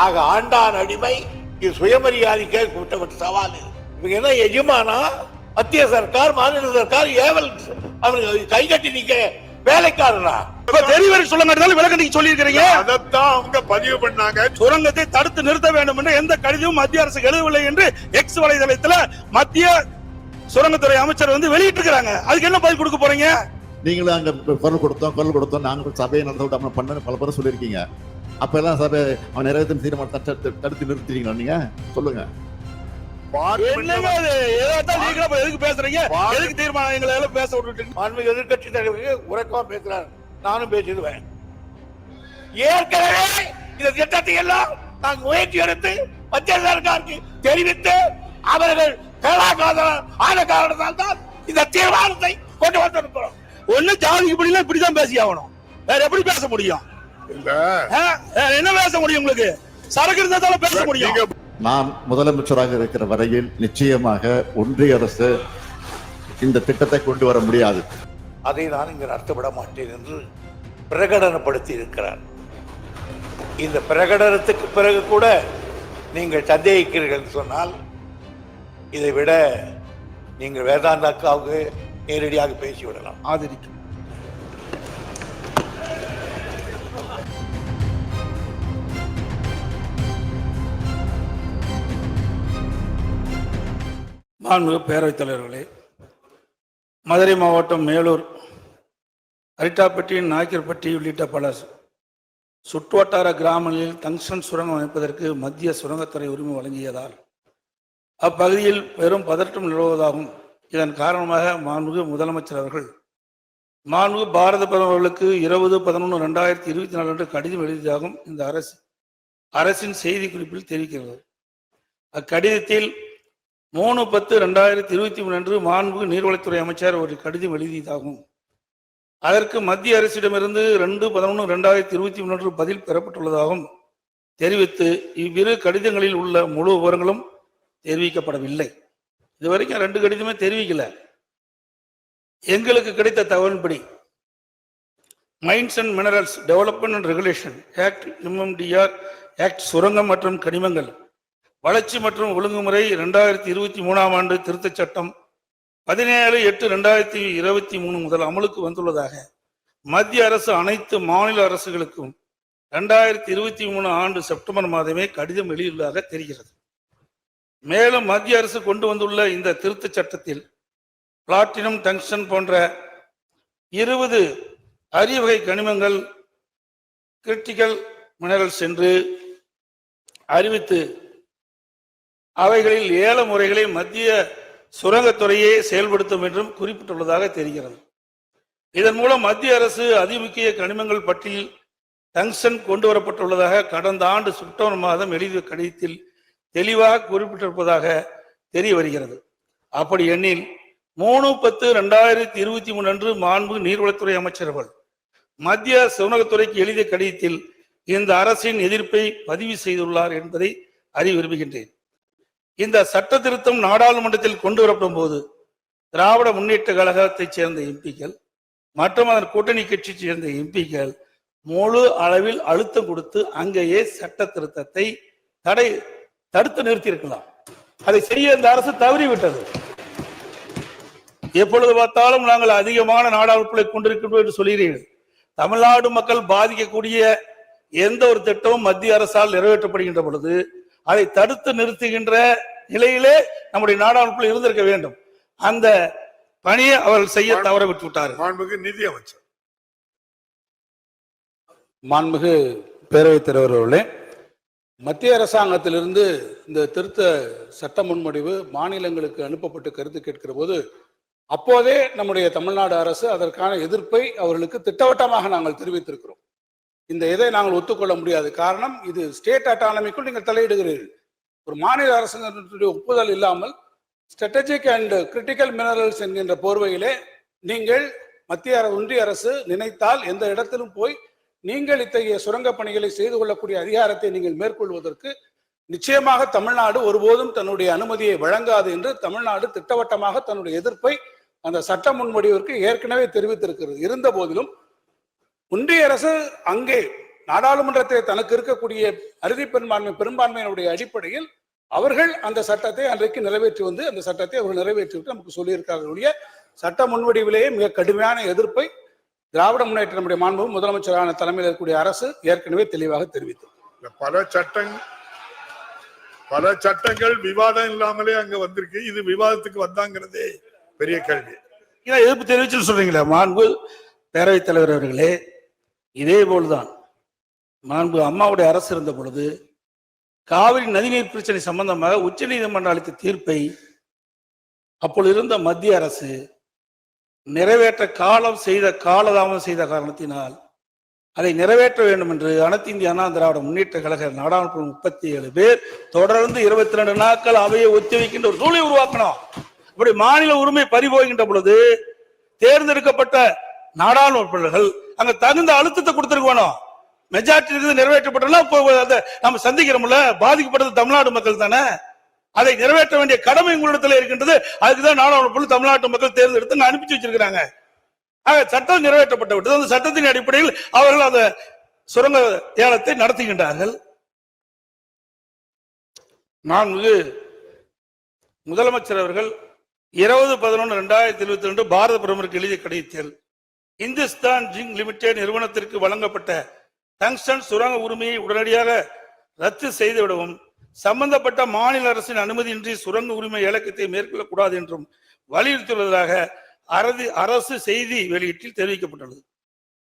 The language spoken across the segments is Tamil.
ஆக ஆண்டான் அடிமை இது சுயமரியாதைக்கே கூட்டப்பட்ட சவால். இவங்க என்ன எஜமானா? மத்திய சர்க்கார், மாநில சர்க்கார் ஏவல் அவனுக்கு கை கட்டி நிக்க வேலைக்காரனா? டெலிவரி சொல்லுங்க விளக்கணிக்கு சொல்லி இருக்கிறீங்க. அதைத்தான் அவங்க பதிவு பண்ணாங்க. சுரங்கத்தை தடுத்து நிறுத்த வேண்டும் என்று எந்த கடிதமும் மத்திய அரசு எழுதவில்லை என்று எக்ஸ் வலைதளத்தில் மத்திய சுரங்கத்துறை அமைச்சர் வெளியிட்டு இருக்காங்க. அதுக்கு என்ன பதில் கொடுக்க போறீங்க? நீங்களும் அங்க குரல் கொடுத்தோம் நாங்கள் சபையை நடத்த பண்ண பல பேர் சொல்லியிருக்கீங்க. அப்ப எல்லாம் சபை அவன் நிறைவேற்றும் தீர்மானத்தை தடுத்து நிறுத்துறீங்களா? நீங்க சொல்லுங்க. எதுக்கு பேசுறீங்க? எதுக்கு தீர்மானம் எங்களை பேச விட்டுட்டு எதிர்கட்சி தலைவர்கள் உறக்கமா பேசுறாரு. நானும் பேசிடுவேன். ஏற்கனவே இந்த திட்டத்தை எல்லாம் நாங்கள் முயற்சி எடுத்து மத்திய சர்க்காருக்கு தெரிவித்து அவர்கள் ஆன காரணத்தால் தான் இந்த தீர்மானத்தை கொண்டு வந்திருக்கிறோம். ஒண்ணு ஜாதிக்கு இப்படிலாம் இப்படிதான் பேசி ஆகணும். வேற எப்படி பேச முடியும்? என்ன பேச முடியும்? உங்களுக்கு சரக்கு இருந்தாலும் பேச முடியும். நான் முதலமைச்சராக இருக்கிற வரையில் நிச்சயமாக ஒன்றிய அரசு இந்த திட்டத்தை கொண்டு வர முடியாது. அதை நான் இங்கு நடத்தப்பட மாட்டேன் என்று பிரகடனப்படுத்தி இருக்கிறார். இந்த பிரகடனத்துக்கு பிறகு கூட நீங்கள் சந்தேகிக்கிறீர்கள் சொன்னால் இதை விட நீங்கள் வேதாந்தாக்காவுக்கு நேரடியாக பேசிவிடலாம். ஆதரிக்கும். மாண்புமிகு பேரவைத் தலைவர்களே, மதுரை மாவட்டம் மேலூர், அரிட்டாப்பட்டி, நாய்க்கர்பட்டி உள்ளிட்ட பல சுற்றுவட்டார கிராமங்களில் டங்ஸ்டன் சுரங்கம் அமைப்பதற்கு மத்திய சுரங்கத்துறை உரிமை வழங்கியதால் அப்பகுதியில் பெரும் பதற்றம் நிலவுவதாகும். இதன் காரணமாக மாண்புமிகு முதலமைச்சர் அவர்கள் மாண்புமிகு பாரத பிரதமர் அவர்களுக்கு 20/11/2024 அன்று கடிதம் எழுதியதாகவும் இந்த அரசின் செய்தி குறிப்பில் தெரிவிக்கிறது. அக்கடிதத்தில் 3/10/2023 அன்று மாண்புமிகு நீர்வளத்துறை அமைச்சர் ஒரு கடிதம் எழுதியதாகும். அதற்கு மத்திய அரசிடமிருந்து 2/11/2023 பதில் பெறப்பட்டுள்ளதாகவும் தெரிவித்து இவ்விரு கடிதங்களில் உள்ள முழு விவரங்களும் தெரிவிக்கப்படவில்லை. இதுவரைக்கும் 2 கடிதமே தெரிவிக்கல. எங்களுக்கு கிடைத்த தகவலின்படி mines and minerals development and regulation act MMDR act சுரங்கம் மற்றும் கனிமங்கள் வளர்ச்சி மற்றும் ஒழுங்குமுறை 2023 ஆண்டு திருத்தச் சட்டம் 17/8/2023 முதல் அமலுக்கு வந்துள்ளதாக மத்திய அரசு அனைத்து மாநில அரசுகளுக்கும் 2023 ஆண்டு செப்டம்பர் மாதமே கடிதம் எழுதியுள்ளதாக தெரிகிறது. மேலும் மத்திய அரசு கொண்டு வந்துள்ள இந்த திருத்தச் சட்டத்தில் பிளாட்டினம், டங்ஸ்டன் போன்ற 20 அரிய வகை கனிமங்கள் கிரிட்டிக்கல் மினரல்ஸ் என்று அறிவித்து அவைகளில் ஏல முறைகளை மத்திய சுரங்கத்துறையே செயல்படுத்தும் என்றும் குறிப்பிட்டுள்ளதாக தெரிகிறது. இதன் மூலம் மத்திய அரசு அதிமுக்கிய கனிமங்கள் பட்டியலில் டங்ஸ்டன் கொண்டு வரப்பட்டுள்ளதாக கடந்த ஆண்டு செப்டம்பர் மாதம் எழுதிய கடிதத்தில் தெளிவாக குறிப்பிட்டிருப்பதாக தெரிய வருகிறது. அப்படி எண்ணில் 3/10/2023 அன்று மாண்புமிகு நீர்வளத்துறை அமைச்சர்கள் மத்திய சுரங்கத்துறைக்கு எழுதிய கடிதத்தில் இந்த அரசின் எதிர்ப்பை பதிவு செய்துள்ளார் என்பதை அறிய விரும்புகின்றேன். இந்த சட்ட திருத்தம் நாடாளுமன்றத்தில் கொண்டு வரப்படும் போது திராவிட முன்னேற்ற கழகத்தைச் சேர்ந்த எம்பிக்கள் மற்றும் அதன் கூட்டணி கட்சியை சேர்ந்த எம்பிக்கள் முழு அளவில் அழுத்தம் கொடுத்து அங்கேயே சட்ட திருத்தத்தை தடுத்து நிறுத்தியிருக்கலாம். அதை செய்ய இந்த அரசு தவறிவிட்டது. எப்பொழுது பார்த்தாலும் நாங்கள் அதிகமான நாடாளுமன்றங்களை கொண்டிருக்கின்றோம் என்று சொல்கிறீர்கள். தமிழ்நாடு மக்கள் பாதிக்கக்கூடிய எந்த ஒரு திட்டமும் மத்திய அரசால் நிறைவேற்றப்படுகின்ற பொழுது அதை தடுத்து நிறுத்துகின்ற நிலையிலே நம்முடைய நாடாளுமன்றத்தில் இருந்திருக்க வேண்டும். அந்த பணியை அவர்கள் செய்ய தவற விட்டு விட்டார்கள். மாண்புமிகு நிதி அமைச்சர். மாண்புமிகு பேரவைத் தலைவர் அவர்களே, மத்திய அரசாங்கத்திலிருந்து இந்த திருத்த சட்ட முன்வடிவு மாநிலங்களுக்கு அனுப்பப்பட்டு கருத்து கேட்கிற போது அப்போதே நம்முடைய தமிழ்நாடு அரசு அதற்கான எதிர்ப்பை அவர்களுக்கு திட்டவட்டமாக நாங்கள் தெரிவித்திருக்கிறோம். இந்த இதை நாங்கள் ஒத்துக்கொள்ள முடியாது. காரணம், இது ஸ்டேட் அட்டானமிக்குள் நீங்கள் தலையிடுகிறீர்கள். ஒரு மாநில அரசுடைய ஒப்புதல் இல்லாமல் ஸ்ட்ராட்டஜிக் அண்ட் கிரிட்டிக்கல் மினரல்ஸ் என்கின்ற போர்வையிலே நீங்கள் ஒன்றிய அரசு நினைத்தால் எந்த இடத்திலும் போய் நீங்கள் இத்தகைய சுரங்க பணிகளை செய்து கொள்ளக்கூடிய அதிகாரத்தை நீங்கள் மேற்கொள்வதற்கு நிச்சயமாக தமிழ்நாடு ஒருபோதும் தன்னுடைய அனுமதியை வழங்காது என்று தமிழ்நாடு திட்டவட்டமாக தன்னுடைய எதிர்ப்பை அந்த சட்ட முன்வடிவிற்கு ஏற்கனவே தெரிவித்திருக்கிறது. இருந்த போதிலும் ஒன்றிய அரசு அங்கே நாடாளுமன்றத்தில் தனக்கு இருக்கக்கூடிய அறுதி பெரும்பான்மையினுடைய அடிப்படையில் அவர்கள் அந்த சட்டத்தை அன்றைக்கு நிறைவேற்றி வந்து அந்த சட்டத்தை அவர்கள் நிறைவேற்றிவிட்டு நமக்கு சொல்லியிருக்கார்களுடைய சட்ட முன்வடிவிலேயே மிக கடுமையான எதிர்ப்பை திராவிட முன்னேற்ற நம்முடைய மாண்பு முதலமைச்சரான தலைமையில் இருக்கக்கூடிய அரசு ஏற்கனவே தெளிவாக தெரிவித்தது. பல சட்டங்கள் விவாதம் இல்லாமலே அங்க வந்திருக்கு. இது விவாதத்துக்கு வந்தாங்கிறதே பெரிய கேள்வி. எதிர்ப்பு தெரிவிச்சு சொல்றீங்களா மாண்பு பேரவைத் தலைவர் அவர்களே? இதே போல்தான் மாண்பு அம்மாவுடைய அரசு இருந்த பொழுது காவிரி நதிநீர் பிரச்சனை சம்பந்தமாக உச்ச நீதிமன்றம் அளித்த தீர்ப்பை அப்பொழுது இருந்த மத்திய அரசு நிறைவேற்ற காலதாமதம் செய்த காரணத்தினால் அதை நிறைவேற்ற வேண்டும் என்று அனைத்து இந்திய அண்ணா திராவிட முன்னேற்ற கழக நாடாளுமன்ற 37 பேர் தொடர்ந்து 22 நாட்கள் அவையை ஒத்திவைக்கின்ற ஒரு சூழலை உருவாக்கணும். அப்படி மாநில உரிமை பறிபோகின்ற பொழுது தேர்ந்தெடுக்கப்பட்ட நாடாளுமன்ற உறுப்பினர்கள் அங்க தகுந்த அழுத்தத்தை கொடுத்திருக்கணும். மெஜாரிட்டி நிறைவேற்றப்பட்டா நம்ம சந்திக்கிறோம்ல, பாதிக்கப்பட்டது தமிழ்நாடு மக்கள் தானே. அதை நிறைவேற்ற வேண்டிய கடமை உங்களிடத்தில் இருக்கின்றது. அதுக்குதான் நாடாளுமன்ற தமிழ்நாட்டு மக்கள் தேர்ந்தெடுத்து அனுப்பிச்சு வச்சிருக்கிறாங்க. சட்டம் நிறைவேற்றப்பட்டு விட்டது. அந்த சட்டத்தின் அடிப்படையில் அவர்கள் அந்த சுரங்க ஏலத்தை நடத்துகின்றார்கள். முதலமைச்சர் அவர்கள் 20/11/2022 பாரத பிரதமருக்கு எழுதிய கடிதத்தில் இந்துஸ்தான் ஜிங்க் லிமிடெட் நிறுவனத்திற்கு வழங்கப்பட்ட டங்ஸ்டன் சுரங்க உரிமையை உடனடியாக ரத்து செய்துவிடவும், சம்பந்தப்பட்ட மாநில அரசின் அனுமதியின்றி சுரங்க உரிமை இலக்கத்தை மேற்கொள்ளக்கூடாது என்றும் வலியுறுத்தியுள்ளதாக அரசு செய்தி வெளியீட்டில் தெரிவிக்கப்பட்டுள்ளது.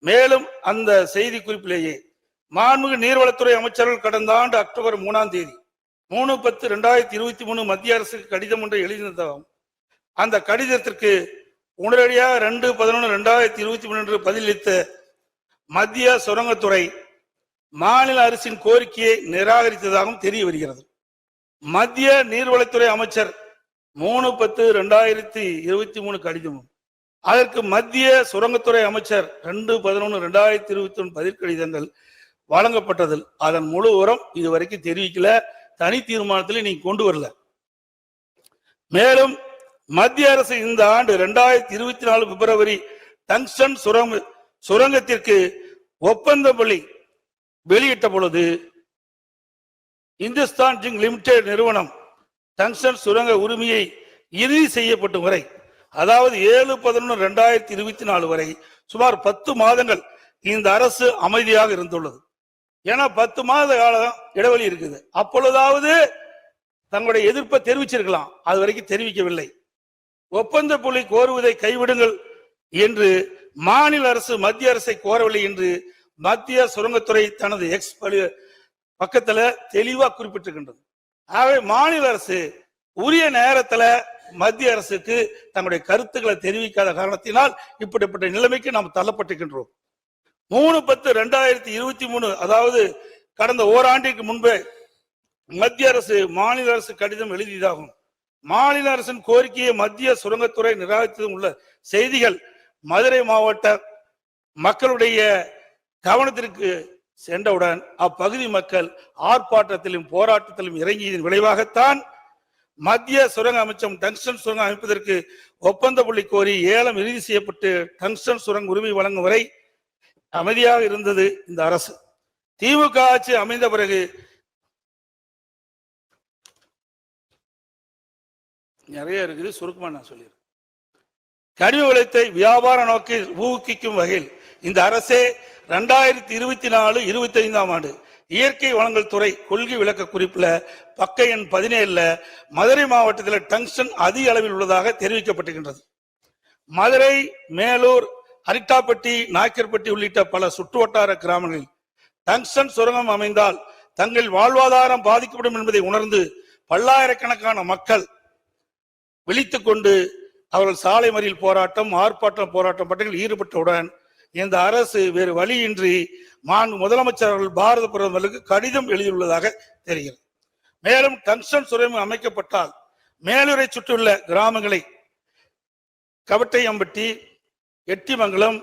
மேலும் அந்த செய்தி குறிப்பிலேயே மாண்புமிகு நீர்வளத்துறை அமைச்சர்கள் கடந்த ஆண்டு அக்டோபர் 3ஆம் தேதி 3/10/2023 மத்திய அரசுக்கு கடிதம் ஒன்றை எழுதினதாகும். அந்த கடிதத்திற்கு உடனடியாக 2/11/2023 பதிலளித்த மத்திய சுரங்கத்துறை மாநில அரசின் கோரிக்கையை நிராகரித்ததாகவும் தெரிய வருகிறது. மத்திய நீர்வளத்துறை அமைச்சர் 3/10/2023 கடிதமும் அதற்கு மத்திய சுரங்கத்துறை அமைச்சர் 2/11/2023 பதில் கடிதங்கள் வழங்கப்பட்டதில் அதன் முழு விவரம் இதுவரைக்கும் தெரிவிக்கல. தனி தீர்மானத்தில் நீங்க கொண்டு வரல. மேலும் மத்திய அரசு இந்த ஆண்டு 2024 பிப்ரவரி டங்ஸ்டன் சுரங்கத்திற்கு ஒப்பந்த வெளியிட்ட பொழுது இந்துஸ்தான் ஜிங்க் லிமிடெட் நிறுவனம் டங்ஸ்டன் சுரங்க உரிமையை இறுதி செய்யப்படும் வரை, அதாவது 7/11/2024 வரை சுமார் 10 மாதங்கள் இந்த அரசு அமைதியாக இருந்துள்ளது. ஏன்னா 10 மாத காலம் இடைவெளி இருக்குது. அப்பொழுதாவது தங்களுடைய எதிர்ப்பை தெரிவிச்சிருக்கலாம். அது வரைக்கும் தெரிவிக்கவில்லை. ஒப்பந்த புள்ளி கோருவதை கைவிடுங்கள் என்று மாநில அரசு மத்திய அரசை கோரவில்லை என்று மத்திய சுரங்கத்துறை தனது எக்ஸ் பக்கத்துல தெளிவா குறிப்பிட்டிருக்கின்றது. ஆகவே மாநில அரசு உரிய நேரத்துல மத்திய அரசுக்கு தங்களுடைய கருத்துக்களை தெரிவிக்காத காரணத்தினால் இப்படிப்பட்ட நிலைமைக்கு நாம் தள்ளப்பட்டிருக்கின்றோம். 3/10/2023 அதாவது கடந்த ஓராண்டிற்கு முன்பே மத்திய அரசு மாநில அரசு கடிதம் எழுதியதாகும். மாநில அரசின் கோரிக்கையை மத்திய சுரங்கத்துறை நிராகரித்ததும் உள்ள செய்திகள் மதுரை மாவட்ட மக்களுடைய கவனத்திற்கு சென்றவுடன் அப்பகுதி மக்கள் ஆர்ப்பாட்டத்திலும் போராட்டத்திலும் இறங்கியதன் விளைவாகத்தான் மத்திய சுரங்க அமைச்சம் டங்ஸ்டன் சுரங்கம் அமைப்பதற்கு ஒப்பந்த புள்ளி கோரி ஏலம் இறுதி செய்யப்பட்டு டங்ஸ்டன் சுரங்க உரிமை வழங்கும் வரை அமைதியாக இருந்தது இந்த அரசு. திமுக ஆட்சி அமைந்த பிறகு நிறைய இருக்குது, சுருக்கமா நான் சொல்லிடுறேன். கனிம வளத்தை வியாபார நோக்கில் ஊக்குவிக்கும் வகையில் இந்த அரசே 2024-25ஆம் ஆண்டு இயற்கை வளங்கள் துறை கொள்கை விளக்க குறிப்புல பக்க எண் 17 மதுரை மாவட்டத்தில் டங்ஸ்டன் அதிக அளவில் உள்ளதாக தெரிவிக்கப்பட்டிருக்கின்றது. மதுரை, மேலூர், அரிட்டாப்பட்டி, நாய்க்கர்பட்டி உள்ளிட்ட பல சுற்றுவட்டார கிராமங்களில் டங்ஸ்டன் சுரங்கம் அமைந்தால் தங்கள் வாழ்வாதாரம் பாதிக்கப்படும் என்பதை உணர்ந்து பல்லாயிரக்கணக்கான மக்கள் விழித்துக் கொண்டு அவர்கள் சாலை மறியல் போராட்டம், ஆர்ப்பாட்டம், போராட்டம் பட்டியலில் ஈடுபட்டவுடன் இந்த அரசு வேறு வழியின்றி முதலமைச்சர் அவர்கள் பாரத பிரதமருக்கு கடிதம் எழுதியுள்ளதாக தெரிகிறது. மேலும் டங்ஸ்டன் சுரங்கம் அமைக்கப்பட்டால் மேலூரை சுற்றியுள்ள கிராமங்களை கவட்டையம்பட்டி, எட்டிமங்கலம்,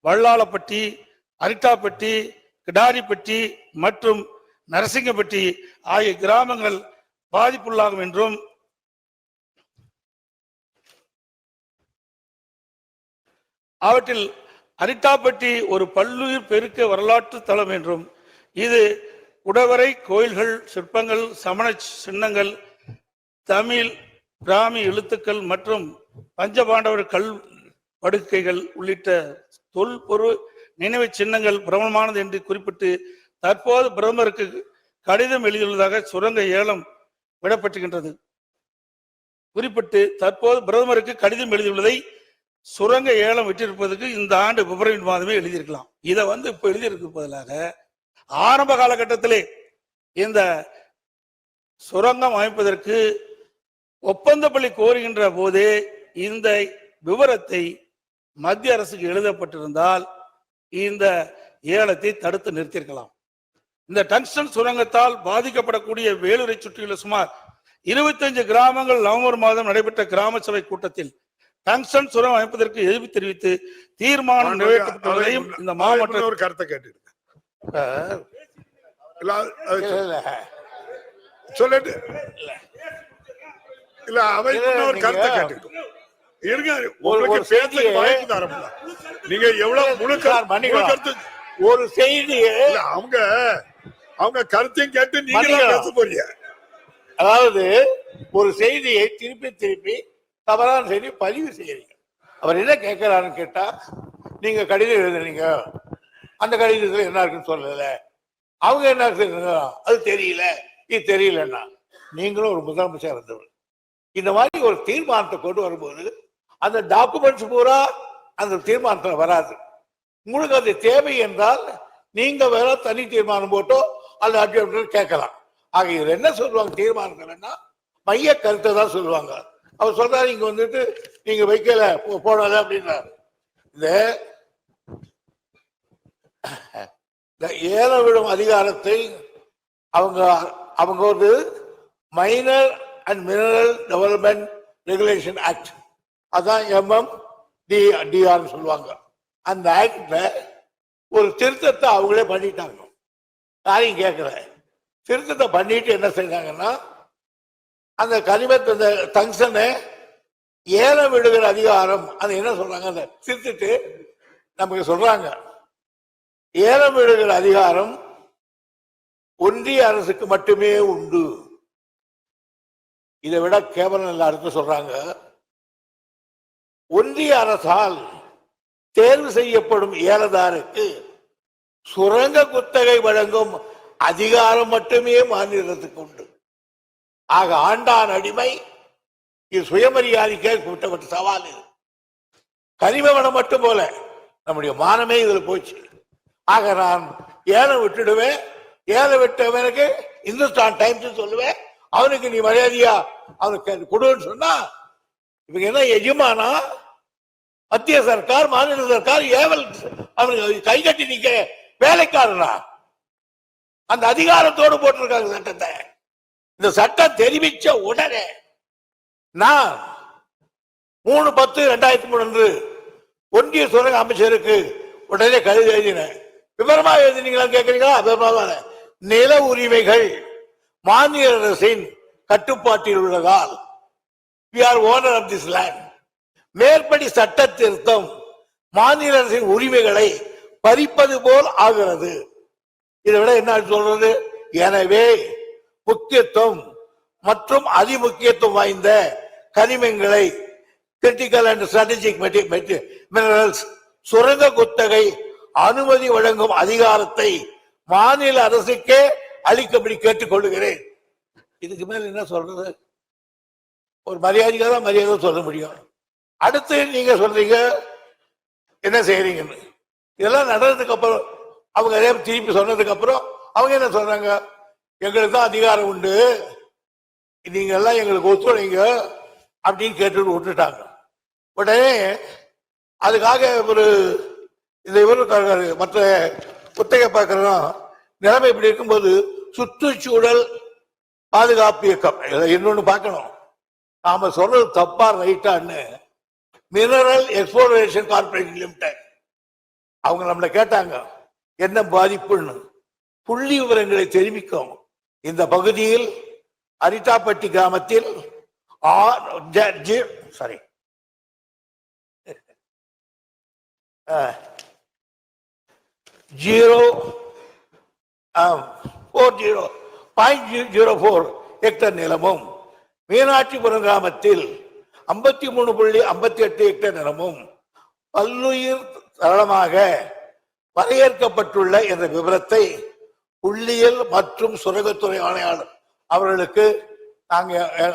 வல்லாளப்பட்டி, அரிட்டாப்பட்டி, கிடாரிப்பட்டி மற்றும் நரசிங்கப்பட்டி ஆகிய கிராமங்கள் பாதிப்புள்ளாகும் என்றும் அவற்றில் அரிட்டாப்பட்டி ஒரு பல்லுயிர் பெருக்க வரலாற்று தலம் என்றும் இது குடவரை கோயில்கள், சிற்பங்கள், சமண சின்னங்கள், தமிழ் பிராமி எழுத்துக்கள் மற்றும் பஞ்சபாண்டவர் கல் படுக்கைகள் உள்ளிட்ட தொல்பொருள் நினைவு சின்னங்கள் பிரபலமானது என்று குறிப்பிட்டு தற்போது பிரதமருக்கு கடிதம் எழுதியுள்ளதாக சுரங்க ஏலம் விடப்பட்டுகின்றது. குறிப்பிட்டு தற்போது பிரதமருக்கு கடிதம் எழுதியுள்ளதை சுரங்க ஏலம் விட்டிருப்பதற்கு இந்த ஆண்டு பிப்ரவரி மாதமே எழுதியிருக்கலாம். இதை இப்ப எழுதியிருக்க பதிலாக ஆரம்ப காலகட்டத்திலே இந்த சுரங்கம் அமைப்பதற்கு ஒப்பந்தப்பள்ளி கோருகின்ற போதே இந்த விவரத்தை மத்திய அரசுக்கு எழுதப்பட்டிருந்தால் இந்த ஏலத்தை தடுத்து நிறுத்தியிருக்கலாம். இந்த டங்ஸ்டன் சுரங்கத்தால் பாதிக்கப்படக்கூடிய வேலூரை சுற்றியுள்ள சுமார் 25 கிராமங்கள் நவம்பர் மாதம் நடைபெற்ற கிராம சபை கூட்டத்தில் டங்ஸ்டன் சுரங்கம் அமைப்பதற்கு எதிர்ப்பு தெரிவித்து தீர்மானம் நிறைவேற்றப்பட்டதையும் இந்த மாவட்ட ஒரு கருத்தை கேட்டு சொல்லிட்டு இல்ல அவை ஒரு கருத்தை கேட்டுக்கிட்டோம். இருங்க, உங்களுக்கு பேச வாய்ப்பு தரப்பல. நீங்க எவ்வளவு முழு கருத்து ஒரு செய்தி அவங்க கருத்தையும் கேட்டு நீங்க பேச போறீங்க. அதாவது ஒரு செய்தியை திருப்பி தவறான செய்தி பதிவு செய்யறீங்க. அவர் என்ன கேட்கிறாருன்னு கேட்டா, நீங்க கடிதம் எழுதுனீங்க, அந்த கடிதத்துல என்ன இருக்குன்னு சொல்லல, அவங்க என்ன அது தெரியல, இது தெரியலன்னா நீங்களும் ஒரு முதலமைச்சர் இருந்தவர். இந்த மாதிரி ஒரு தீர்மானத்தை கொண்டு வரும்போது அந்த டாக்குமெண்ட்ஸ் பூரா அந்த தீர்மானத்தில் வராது. உங்களுக்கு அது தேவை என்றால் நீங்க வேற தனி தீர்மானம் போட்டோ அல்ல கேட்கலாம். ஆக இதில் என்ன சொல்லுவாங்க, தீர்மானங்கள்னா மைய கருத்தை தான் சொல்லுவாங்க. அவர் சொல்றாரு இங்க நீங்க வைக்கல போடல அப்படின்றாரு. இந்த ஏல விடும் அதிகாரத்தை அவங்க ஒரு minor and mineral development regulation act, அதான் MMDR சொல்லுவாங்க. அந்த ஆக்ட்ல ஒரு திருத்தத்தை அவங்களே பண்ணிட்டாங்க. யாரையும் கேட்கல. திருத்தத்தை பண்ணிட்டு என்ன செய்தாங்கன்னா, அந்த கனிமத்தை அந்த டங்ஸ்டனை ஏலம் விடுகிற அதிகாரம் அது என்ன சொல்றாங்க, அந்த திருத்திட்டு நமக்கு சொல்றாங்க, ஏலம் விடுகிற அதிகாரம் ஒன்றிய அரசுக்கு மட்டுமே உண்டு. இதை விட கேவலம் எல்லாருக்கும் சொல்றாங்க, ஒன்றிய அரசால் தேர்வு செய்யப்படும் ஏலதாருக்கு சுரங்க குத்தகை வழங்கும் அதிகாரம் மட்டுமே மாநிலத்துக்கு உண்டு. ஆக ஆண்டான் அடிமை, இது சுயமரியாதைக்கே கூட்டப்பட்ட சவால். இது கனிம வளம் மட்டும் போல நம்முடைய மானமே இதுல போச்சு. ஆக நான் ஏலம் விட்டுடுவேன், ஏலம் விட்டவனுக்கு இந்துஸ்தான் டைம்ஸ் சொல்லுவேன், அவனுக்கு நீ மரியாதையா அவனுக்கு கொடுன்னு சொன்னா இவங்க என்ன எஜமானா? மத்திய சர்க்கார், மாநில சர்க்கார் ஏவல் அவனுக்கு கை கட்டி நிக்க வேலைக்காரனா? அந்த அதிகாரத்தோடு போட்டிருக்காங்க சட்டத்தை. இந்த சட்டம் தெரிவிச்ச உடனே நான் 3/10/2003 ஒன்றிய சுரங்க அமைச்சருக்கு உடனே கடிதம் எழுதினேன். விவரமா எழுதினீங்களா கேட்கிறீங்களா? விவரமா. நில உரிமைகள் மாநில அரசின் கட்டுப்பாட்டில் உள்ளதால் we are owner of this land. மேற்படி சட்ட திருத்தம் மாநில அரசின் உரிமைகளை பறிப்பது போல் ஆகிறது. இதை விட என்ன சொல்றது? எனவே முக்கியத்துவம் மற்றும் அதிமுக்கியத்துவம் வாய்ந்த கனிமங்களை, கிரிட்டிக்கல் அண்ட் ஸ்ட்ராட்டஜிக் மினரல்ஸ், சுரங்க குத்தகை அனுமதி வழங்கும் அதிகாரத்தை மாநில அரசுக்கே அளிக்கும்படி கேட்டுக் கொள்ளுகிறேன். இதுக்கு மேல என்ன சொல்றது? ஒரு மரியாதைக்காக தான் மரியாதை சொல்ல முடியும். அடுத்து நீங்க சொல்றீங்க என்ன செய்யறீங்கன்னு. இதெல்லாம் நடந்ததுக்கு அப்புறம் அவங்க அதே திருப்பி சொன்னதுக்கு அப்புறம் அவங்க என்ன சொல்றாங்க, எங்களுக்கு தான் அதிகாரம் உண்டு, நீங்க எல்லாம் எங்களுக்கு ஒத்துழைங்க அப்படின்னு கேட்டு விட்டுட்டாங்க. உடனே அதுக்காக ஒரு இந்த இவரு மற்ற குத்தகை பார்க்கறோம் நிலைமை இப்படி இருக்கும்போது சுற்றுச்சூழல் பாதுகாப்பு இயக்கம் இன்னொன்னு பார்க்கணும். நாம சொல்றது தப்பா ரைட்டான்னு மினரல் எக்ஸ்ப்ளோரேஷன் கார்பரேஷன் லிமிடெட் அவங்க நம்மளை கேட்டாங்க என்ன பாதிப்புன்னு. புள்ளி விவரங்களை தெரிவிக்கும். இந்த பகுதியில் அரிட்டாப்பட்டி கிராமத்தில் 0.04 ஹெக்டேர் நிலமும், மீனாட்சிபுரம் கிராமத்தில் 53.58 ஹெக்டேர் நிலமும் பல்லுயிர் தளமாக வரையறுக்கப்பட்டுள்ள என்ற விவரத்தை புள்ளியியல் மற்றும் சுரங்கத்துறை ஆணையாளர் அவர்களுக்கு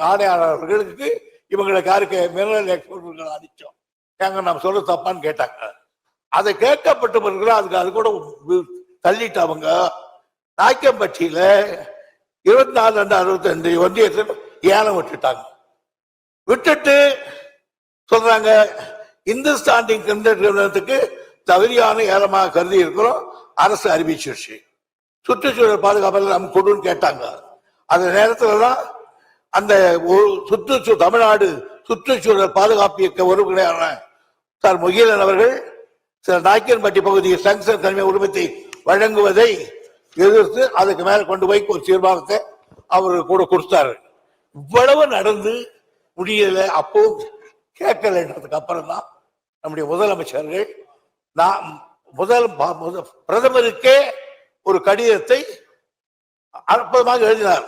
ஆணையாளர்களுக்கு இவங்களுக்கு யாருக்கு மினரல் எக்ஸ்போர்ட் அடிச்சோம். ஏங்க நம்ம சொல்ல தப்பான்னு கேட்டாங்க. அதை கேட்கப்பட்ட பிறகு அதுக்கு அது கூட தள்ளிட்டு அவங்க நாய்க்கம்பட்டியில 24/2/62 ஒன்றியத்தில் ஏலம் விட்டுட்டு சொல்றாங்க இந்துஸ்தான் நிறுவனத்துக்கு தகுதியான ஏலமாக கருதி இருக்கிறோம், அரசு அறிவிச்சிருச்சு. சுற்றுச்சூழல் பாதுகாப்பு நம்ம கொடுன்னு கேட்டாங்க. அந்த நேரத்துல தான் அந்த தமிழ்நாடு சுற்றுச்சூழல் பாதுகாப்பு இயக்க உறுப்பினரான சார் முகிலன் அவர்கள் சில நாய்க்கன்பட்டி பகுதியில் சங்சன் தனிமை உரிமத்தை வழங்குவதை எதிர்த்து அதுக்கு மேல கொண்டு போய் ஒரு தீர்மானத்தை அவரு கூட கொடுத்தாரு. இவ்வளவு நடந்து முடியல. அப்போ கேட்கலன்றதுக்கு அப்புறம் தான் நம்முடைய முதலமைச்சர்கள் பிரதமருக்கே ஒரு கடிதத்தை அற்புதமாக எழுதினார்.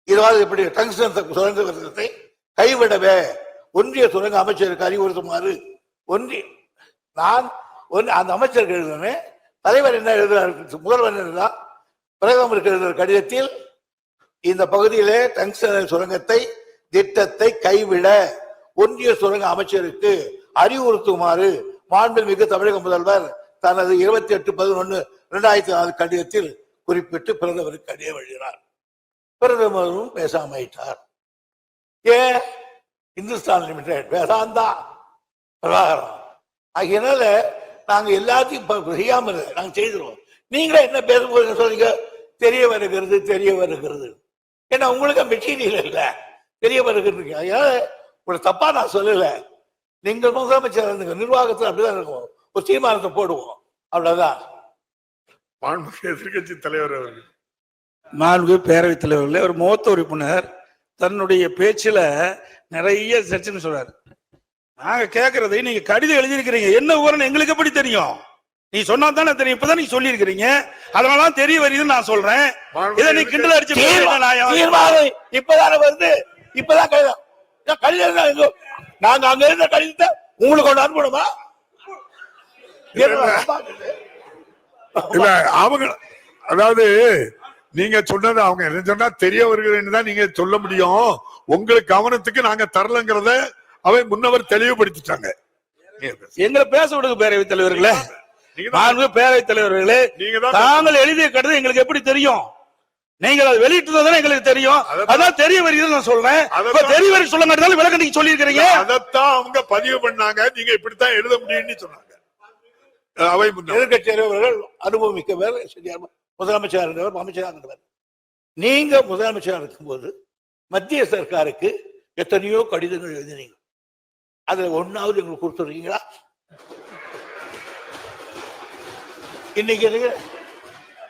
இதாவது எப்படி டங்ஸ்டன் சுரங்கத்தை கைவிடவே ஒன்றிய சுரங்க அமைச்சருக்கு அறிவுறுத்துமாறு அந்த அமைச்சருக்கு எழுதினேன். தலைவர் என்ன எழுதுறாரு, முதல்வர் என்ன பிரதமருக்கு எழுதுகிற கடிதத்தில் இந்த பகுதியிலே டங்ஸ்டன் சுரங்கத்தை திட்டத்தை கைவிட ஒன்றிய சுரங்க அமைச்சருக்கு அறிவுறுத்துமாறு மாண்புமிகு தமிழக முதல்வர் தனது 28/11/2004 கடிதத்தில் குறிப்பிட்டு பிரதமருக்கு கடிதம் எழுதினார். பிரதமரும் பேசாம ஆயிட்டார். ஏன்? இந்துஸ்தான் லிமிடெட் வேதாந்தா பிரபாகரம் ஆகியனால நாங்க எல்லாத்தையும் செய்யாம நாங்க செய்திருவோம். நீங்களே என்ன பேச போறீங்க சொல்றீங்க, தெரிய வருகிறது. ஏன்னா உங்களுக்கு மெட்டீரியல் இல்ல, தெரிய வருகிறது. அதனால ஒரு தப்பா நான் சொல்லல. நீங்கள் முதலமைச்சர் இருந்துங்க, நிர்வாகத்தில் அப்படிதான் இருக்கும். ஒரு தீர்மானத்தை போடுவோம், அவ்வளவுதான். எதிர்கட்சி தலைவர் அவர்கள், மாண்பு பேரவைத் தலைவர்களே, ஒரு மூத்த உறுப்பினர் தன்னுடைய பேச்சுல நிறைய சர்ச்சைன்னு சொல்றாரு. நாங்க கேட்கறதை நீங்க கடிதம் எழுதியிருக்கிறீங்க, என்ன விவரம் எங்களுக்கு எப்படி தெரியும்? நீ சொன்னா தானே தெரியும். இப்பதான் நீங்க சொல்லி இருக்கிறீங்க, அதனால தெரிய வருதுன்னு நான் சொல்றேன். இதை நீ கிண்டல் அடிச்சு இப்பதானே வருது, இப்பதான் கடிதம் நாங்க அங்க இருந்த கடிதத்தை உங்களுக்கு கொண்டு அனுப்பணுமா? இல்ல அவங்க அதாவது நீங்க சொன்னது அவங்க என்ன சொன்னா தெரிய வருகிறேன்னு தான் நீங்க சொல்ல முடியும். உங்களுக்கு கவனத்துக்கு நாங்க தரலங்கிறத அவை முன்னவர் தெளிவுபடுத்திட்டாங்க. எங்களை பேச விடுங்க பேரவைத் தலைவர்களே. பேரவைத் தலைவர்களே, தாங்கள் எழுதிய கடிதம் எங்களுக்கு எப்படி தெரியும்? நீங்கள் அதை வெளியிட்டு எங்களுக்கு தெரியும். அதான் தெரிய வருகிறது நான் சொல்றேன். தெரிய வரை சொல்ல மாட்டேன் விளக்கம் நீங்க சொல்லி இருக்கிறீங்க. அதைத்தான் அவங்க பதிவு பண்ணாங்க. நீங்க இப்படித்தான் எழுத முடியும்னு சொன்னாங்க. அவை எதிர்கட்சி தலைவர்கள் அனுபவமிக்கவர், முதலமைச்சர் இருந்தவர், அமைச்சராக இருந்தவர். நீங்க முதலமைச்சராக இருக்கும்போது மத்திய சர்க்காருக்கு எத்தனையோ கடிதங்கள் எழுதினீங்க. அதுல ஒன்னாவது எங்களுக்கு கொடுத்துருக்கீங்களா? இன்னைக்கு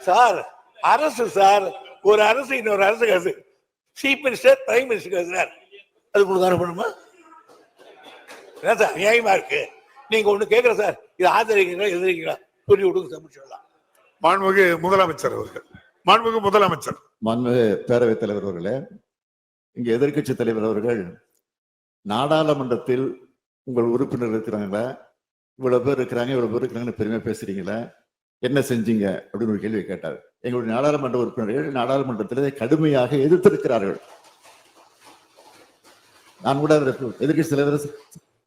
சார் அரசு சார் ஒரு அரசு இன்னொரு அரசு சீஃப் மினிஸ்டர் பிரைம் மினிஸ்டர் எழுதுறார், அது உங்களுக்கு அனுப்பணுமா? சார் நியாயமா இருக்கு. நீங்க ஒண்ணு கேட்கற சார், இது ஆதரிக்கிறீங்களா எழுதுறீங்களா சொல்லி விடுங்க சொல்லலாம். மாண்புமிகு முதலமைச்சர் அவர்கள், மாண்புமிகு முதலமைச்சர், மாண்புமிகு பேரவைத் தலைவர் அவர்களே, இங்க எதிர்கட்சி தலைவர் அவர்கள் நாடாளுமன்றத்தில் உங்கள் உறுப்பினர் இருக்கிறாங்களா, இவ்வளவு பேர் இருக்கிறாங்கன்னு பெருமையா பேசுறீங்களா, என்ன செஞ்சீங்க அப்படின்னு ஒரு கேள்வி கேட்டார். எங்களுடைய நாடாளுமன்ற உறுப்பினர்கள் நாடாளுமன்றத்தில் கடுமையாக எதிர்த்திருக்கிறார்கள். நான் கூட எதிர்கட்சி தலைவர்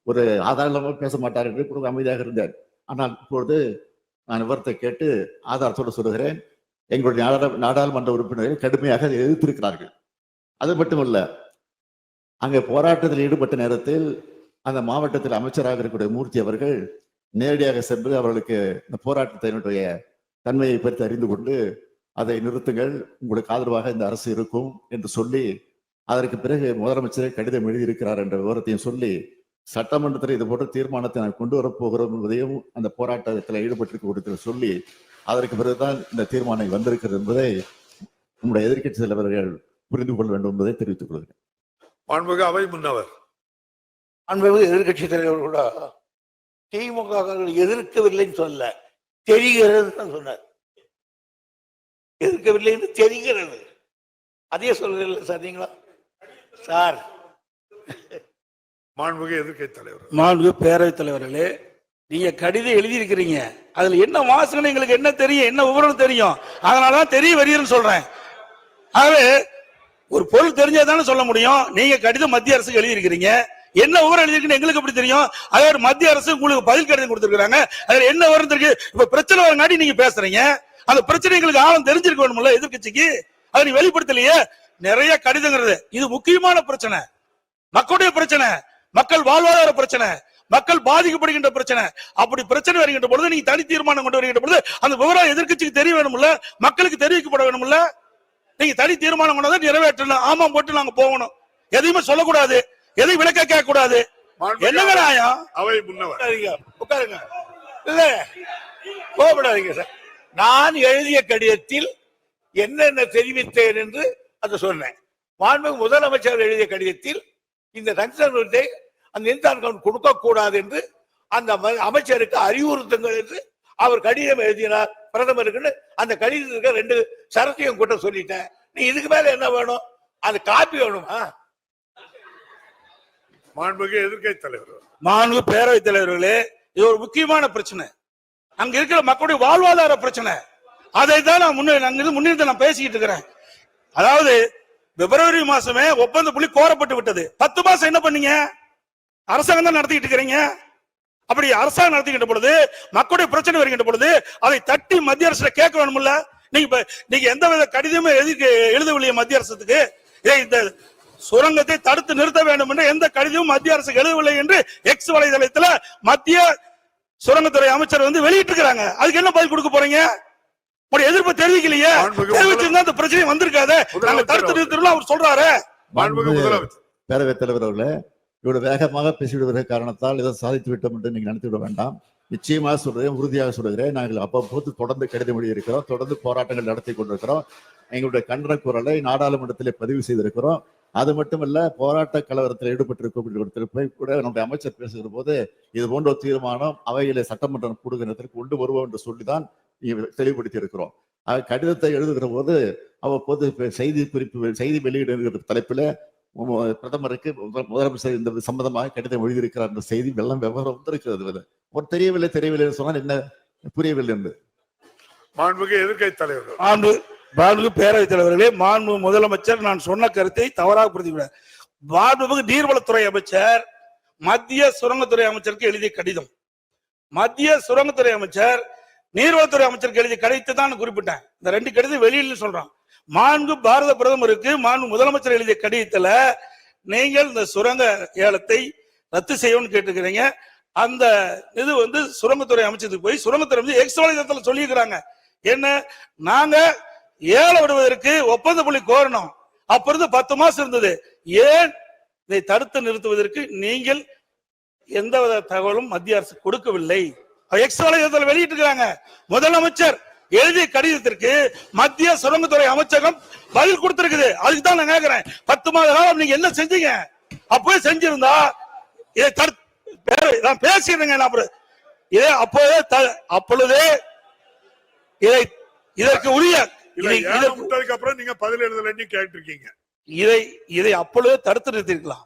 ஒரு ஆதாரமாக பேச மாட்டார் என்று கூட அமைதியாக இருந்தார். ஆனால் இப்பொழுது நான் விவரத்தை கேட்டு ஆதாரத்தோடு சொல்லுகிறேன். எங்களுடைய நாடாளுமன்ற உறுப்பினர்கள் கடுமையாக எதிர்த்திருக்கிறார்கள். அது மட்டுமல்ல, அங்கே போராட்டத்தில் ஈடுபட்ட நேரத்தில் அந்த மாவட்டத்தில் அமைச்சராக இருக்கக்கூடிய மூர்த்தி அவர்கள் நேரடியாக சென்று அவர்களுக்கு இந்த போராட்டத்தினுடைய தன்மையை பற்றி அறிந்து கொண்டு அதை நிறுத்துங்கள், உங்களுக்கு ஆதரவாக இந்த அரசு இருக்கும் என்று சொல்லி அதற்கு பிறகு முதலமைச்சரை கடிதம் எழுதியிருக்கிறார் என்ற விவரத்தையும் சொல்லி சட்டமன்றத்தில் இது போன்ற தீர்மானத்தை நான் கொண்டு வரப்போகிறோம் என்பதையும் அந்த போராட்டத்தில் ஈடுபட்டிருக்க சொல்லி அதற்கு பிறகுதான் இந்த தீர்மானம் வந்திருக்கிறது என்பதை நம்முடைய எதிர்கட்சி தலைவர்கள் புரிந்து கொள்ள வேண்டும் என்பதை தெரிவித்துக் கொள்கிறேன். மாண்புமிகு அவை முன்னவர், மாண்புமிகு எதிர்கட்சி தலைவர் கூட திமுக எதிர்க்கவில்லைன்னு சொல்ல, தெரிகிறது சொன்னார். எதிர்க்கவில்லை என்று தெரிகிறது. அதே சொல்றீங்களா சார் நீங்களா சார்? மாண்புமிகு எதிர்க்கட்சி தலைவர், மாண்புமிகு பேரவைத் தலைவர்களே, நீங்க கடிதம் எழுதியிருக்கிறீங்க, அதுல என்ன வாசகம் எங்களுக்கு என்ன தெரியும், என்ன விவரம் தெரியும், அதனாலதான் தெரிய வருகிறேன்னு சொல்றேன். ஆகவே ஒரு பொருள் தெரிஞ்சாதானே சொல்ல முடியும். நீங்க கடிதம் மத்திய அரசுக்கு எழுதியிருக்கிறீங்க, என்ன விவரம் எழுதிருக்குன்னு எங்களுக்கு எப்படி தெரியும்? அதோட மத்திய அரசு உங்களுக்கு பதில் கடிதம் கொடுத்திருக்காங்க, அதுல என்ன விவரம் தெரியும்? இப்ப பிரச்சனை வரங்காட்டி நீங்க பேசுறீங்க, அந்த பிரச்சனை எங்களுக்கு ஆழம் தெரிஞ்சிருக்க வேணும்ல எதிர்க்கட்சிக்கு. அதை நீ வெளிப்படுத்தலையே. நிறைய கடிதங்கிறது இது முக்கியமான பிரச்சனை, மக்களுடைய பிரச்சனை, மக்கள் வாழ்வாதார பிரச்சனை, மக்கள் பாதிக்கப்படுகின்ற பிரச்சனை. அப்படி பிரச்சனை வருகின்ற பொழுது நீங்க தனி தீர்மானம் கொண்டு வருகின்ற பொழுது அந்த விவரம் எதிர்க்கட்சிக்கு தெரிய வேணும்ல, மக்களுக்கு தெரிவிக்கப்பட வேணும்ல. நீங்க தனி தீர்மானம் கொண்டு நிறைவேற்றணும், ஆமாம் போட்டு நாங்க போகணும், எதையுமே சொல்லக்கூடாது, எதையும் விளக்க கேட்க கூடாது. என்னங்க நியாயம்? அவை முன்னவர் உட்காருங்க. இல்ல கோபப்படாதீங்க சார். நான் எழுதிய கடிதத்தில் என்னென்ன தெரிவித்தேன் என்று அதை சொன்னேன். மாண்புமிகு முதலமைச்சர் எழுதிய கடிதத்தில் இந்த தனித்தன்மை அந்த இன்கம் கொடுக்க கூடாது என்று அந்த அமைச்சருக்கு அறிவுறுத்துங்கள் என்று அவர் கடிதம் எழுதினார் பிரதமருக்கு. அந்த கடிதத்துக்கு 2 சரத்தையும் கூட்ட சொல்லிட்டேன். நீ இதுக்கு மேல என்ன வேணும்? அது காப்பி வேணுமா? மாண்புமிகு எதிர்க்கட்சி தலைவர், மாண்புமிகு பேரவைத் தலைவர்களே, இது ஒரு முக்கியமான பிரச்சனை, அங்க இருக்கிற மக்களுடைய வாழ்வாதார பிரச்சனை. அதை தான் நான் முன்னிறுத்தி நான் பேசிக்கிட்டு இருக்கிறேன். அதாவது பிப்ரவரி மாசமே ஒப்பந்த புள்ளி கோரப்பட்டு விட்டது. 10 மாசம் என்ன பண்ணீங்க? அரசாங்கம் தான் நடத்திக்கிட்டு இருக்கிறீங்க. அப்படி அரசாங்கம் நடத்திக்கிட்ட பொழுது மக்களுடைய பிரச்சனை வருகின்ற பொழுது அதை தட்டி மத்திய அரசு கேட்க வேணும்ல. நீங்க எந்த வித கடிதமே எழுதவில்லையே மத்திய அரசுக்கு. இந்த சுரங்கத்தை தடுத்து நிறுத்த வேண்டும் என்று எந்த கடிதமும் மத்திய அரசுக்கு எழுதவில்லை என்று எக்ஸ் வலைதளத்தில் மத்திய சுரங்கத்துறை அமைச்சர் வெளியிட்டு இருக்கிறாங்க. அதுக்கு என்ன பதில் கொடுக்க போறீங்க? எதிர்ப்பு தெரிவிக்கலையே, தெரிவிச்சிருந்தா அந்த பிரச்சனை வந்திருக்காது. நாங்க தடுத்து நிறுத்தணும் அவர் சொல்றாரு. பேரவைத் தலைவர் அவர்களே, இவ்வளவு வேகமாக பேசிவிடுவதற்கு காரணத்தால் இதை சாதித்து விட்டோம் என்று நீங்க நினைத்து விட வேண்டாம். நிச்சயமாக சொல்றேன், உறுதியாக சொல்கிறேன். நாங்கள் அவ்வப்போது தொடர்ந்து கடிதம் எழுதியிருக்கிறோம், தொடர்ந்து போராட்டங்கள் நடத்தி கொண்டிருக்கிறோம். எங்களுடைய கண்டன குரலை நாடாளுமன்றத்திலே பதிவு செய்திருக்கிறோம். அது மட்டுமல்ல, போராட்ட கலவரத்தில் ஈடுபட்டிருக்க கூட நம்முடைய அமைச்சர் பேசுகிற போது இது போன்ற தீர்மானம் அவையிலே சட்டமன்றம் கூடுகிறதற்கு கொண்டு வருவோம் என்று சொல்லிதான் தெளிவுபடுத்தி இருக்கிறோம். கடிதத்தை எழுதுகிற போது அவ்வப்போது செய்தி வெளியிடுகிற தலைப்பில் பிரதமருக்கு முதலமைச்சர் இந்த சம்பந்தமாக கடிதம் எழுதியிருக்கிறார் என்ற செய்தி விவரம் வந்திருக்கிறது. ஒரு தெரியவில்லை சொன்னால் என்ன புரியவில்லை என்று. மாண்புமிகு எதிர்க்கட்சி தலைவர், மாண்புமிகு பேரவைத் தலைவர்களே, மாண்புமிகு முதலமைச்சர் நான் சொன்ன கருத்தை தவறாக புரிந்துவிட்டார். மாண்புமிகு நீர்வளத்துறை அமைச்சர் மத்திய சுரங்கத்துறை அமைச்சருக்கு எழுதிய கடிதம், மத்திய சுரங்கத்துறை அமைச்சர் நீர்வளத்துறை அமைச்சருக்கு எழுதிய கடிதத்தை தான் குறிப்பிட்டேன். இந்த 2 கடிதம் வெளியில் சொல்றான். மாண்பு பாரத பிரதமருக்கு மாண்பு முதலமைச்சர் எழுதிய கடிதத்துல நீங்கள் இந்த சுரங்க ஏலத்தை ரத்து செய்யணும்னு கேட்டுக்கிறீங்க. அந்த இது சுரங்கத்துறை அமைச்சருக்கு போய் சுரங்கத்துறை எக்ஸ் வலைதளத்தில் சொல்லியிருக்கிறாங்க. என்ன, நாங்க ஏல விடுவதற்கு ஒப்பந்த புள்ளி கோரணும், அப்ப இருந்து 10 மாசம் இருந்தது, ஏன் இதை தடுத்து நிறுத்துவதற்கு நீங்கள் எந்தவித தகவலும் மத்திய அரசு கொடுக்கவில்லை. எக்ஸ் வலைதளத்தில் வெளியிட்டு இருக்காங்க. முதலமைச்சர் எழுதிய கடிதத்திற்கு மத்திய சுரங்கத்துறை அமைச்சகம் பதில் கொடுத்திருக்குது. அதுக்கு தான் நான் கேட்கிறேன், 10 மாத காலம் நீங்க என்ன செஞ்சீங்க? அப்பவே செஞ்சிருந்தா இதை நான் பேசிடுறேங்க. அப்பொழுதே இதற்கு உரிய அப்புறம் நீங்க பதில் எழுதலன்னு கேட்டிருக்கீங்க. இதை அப்பொழுதே தடுத்து நிறுத்திருக்கலாம்.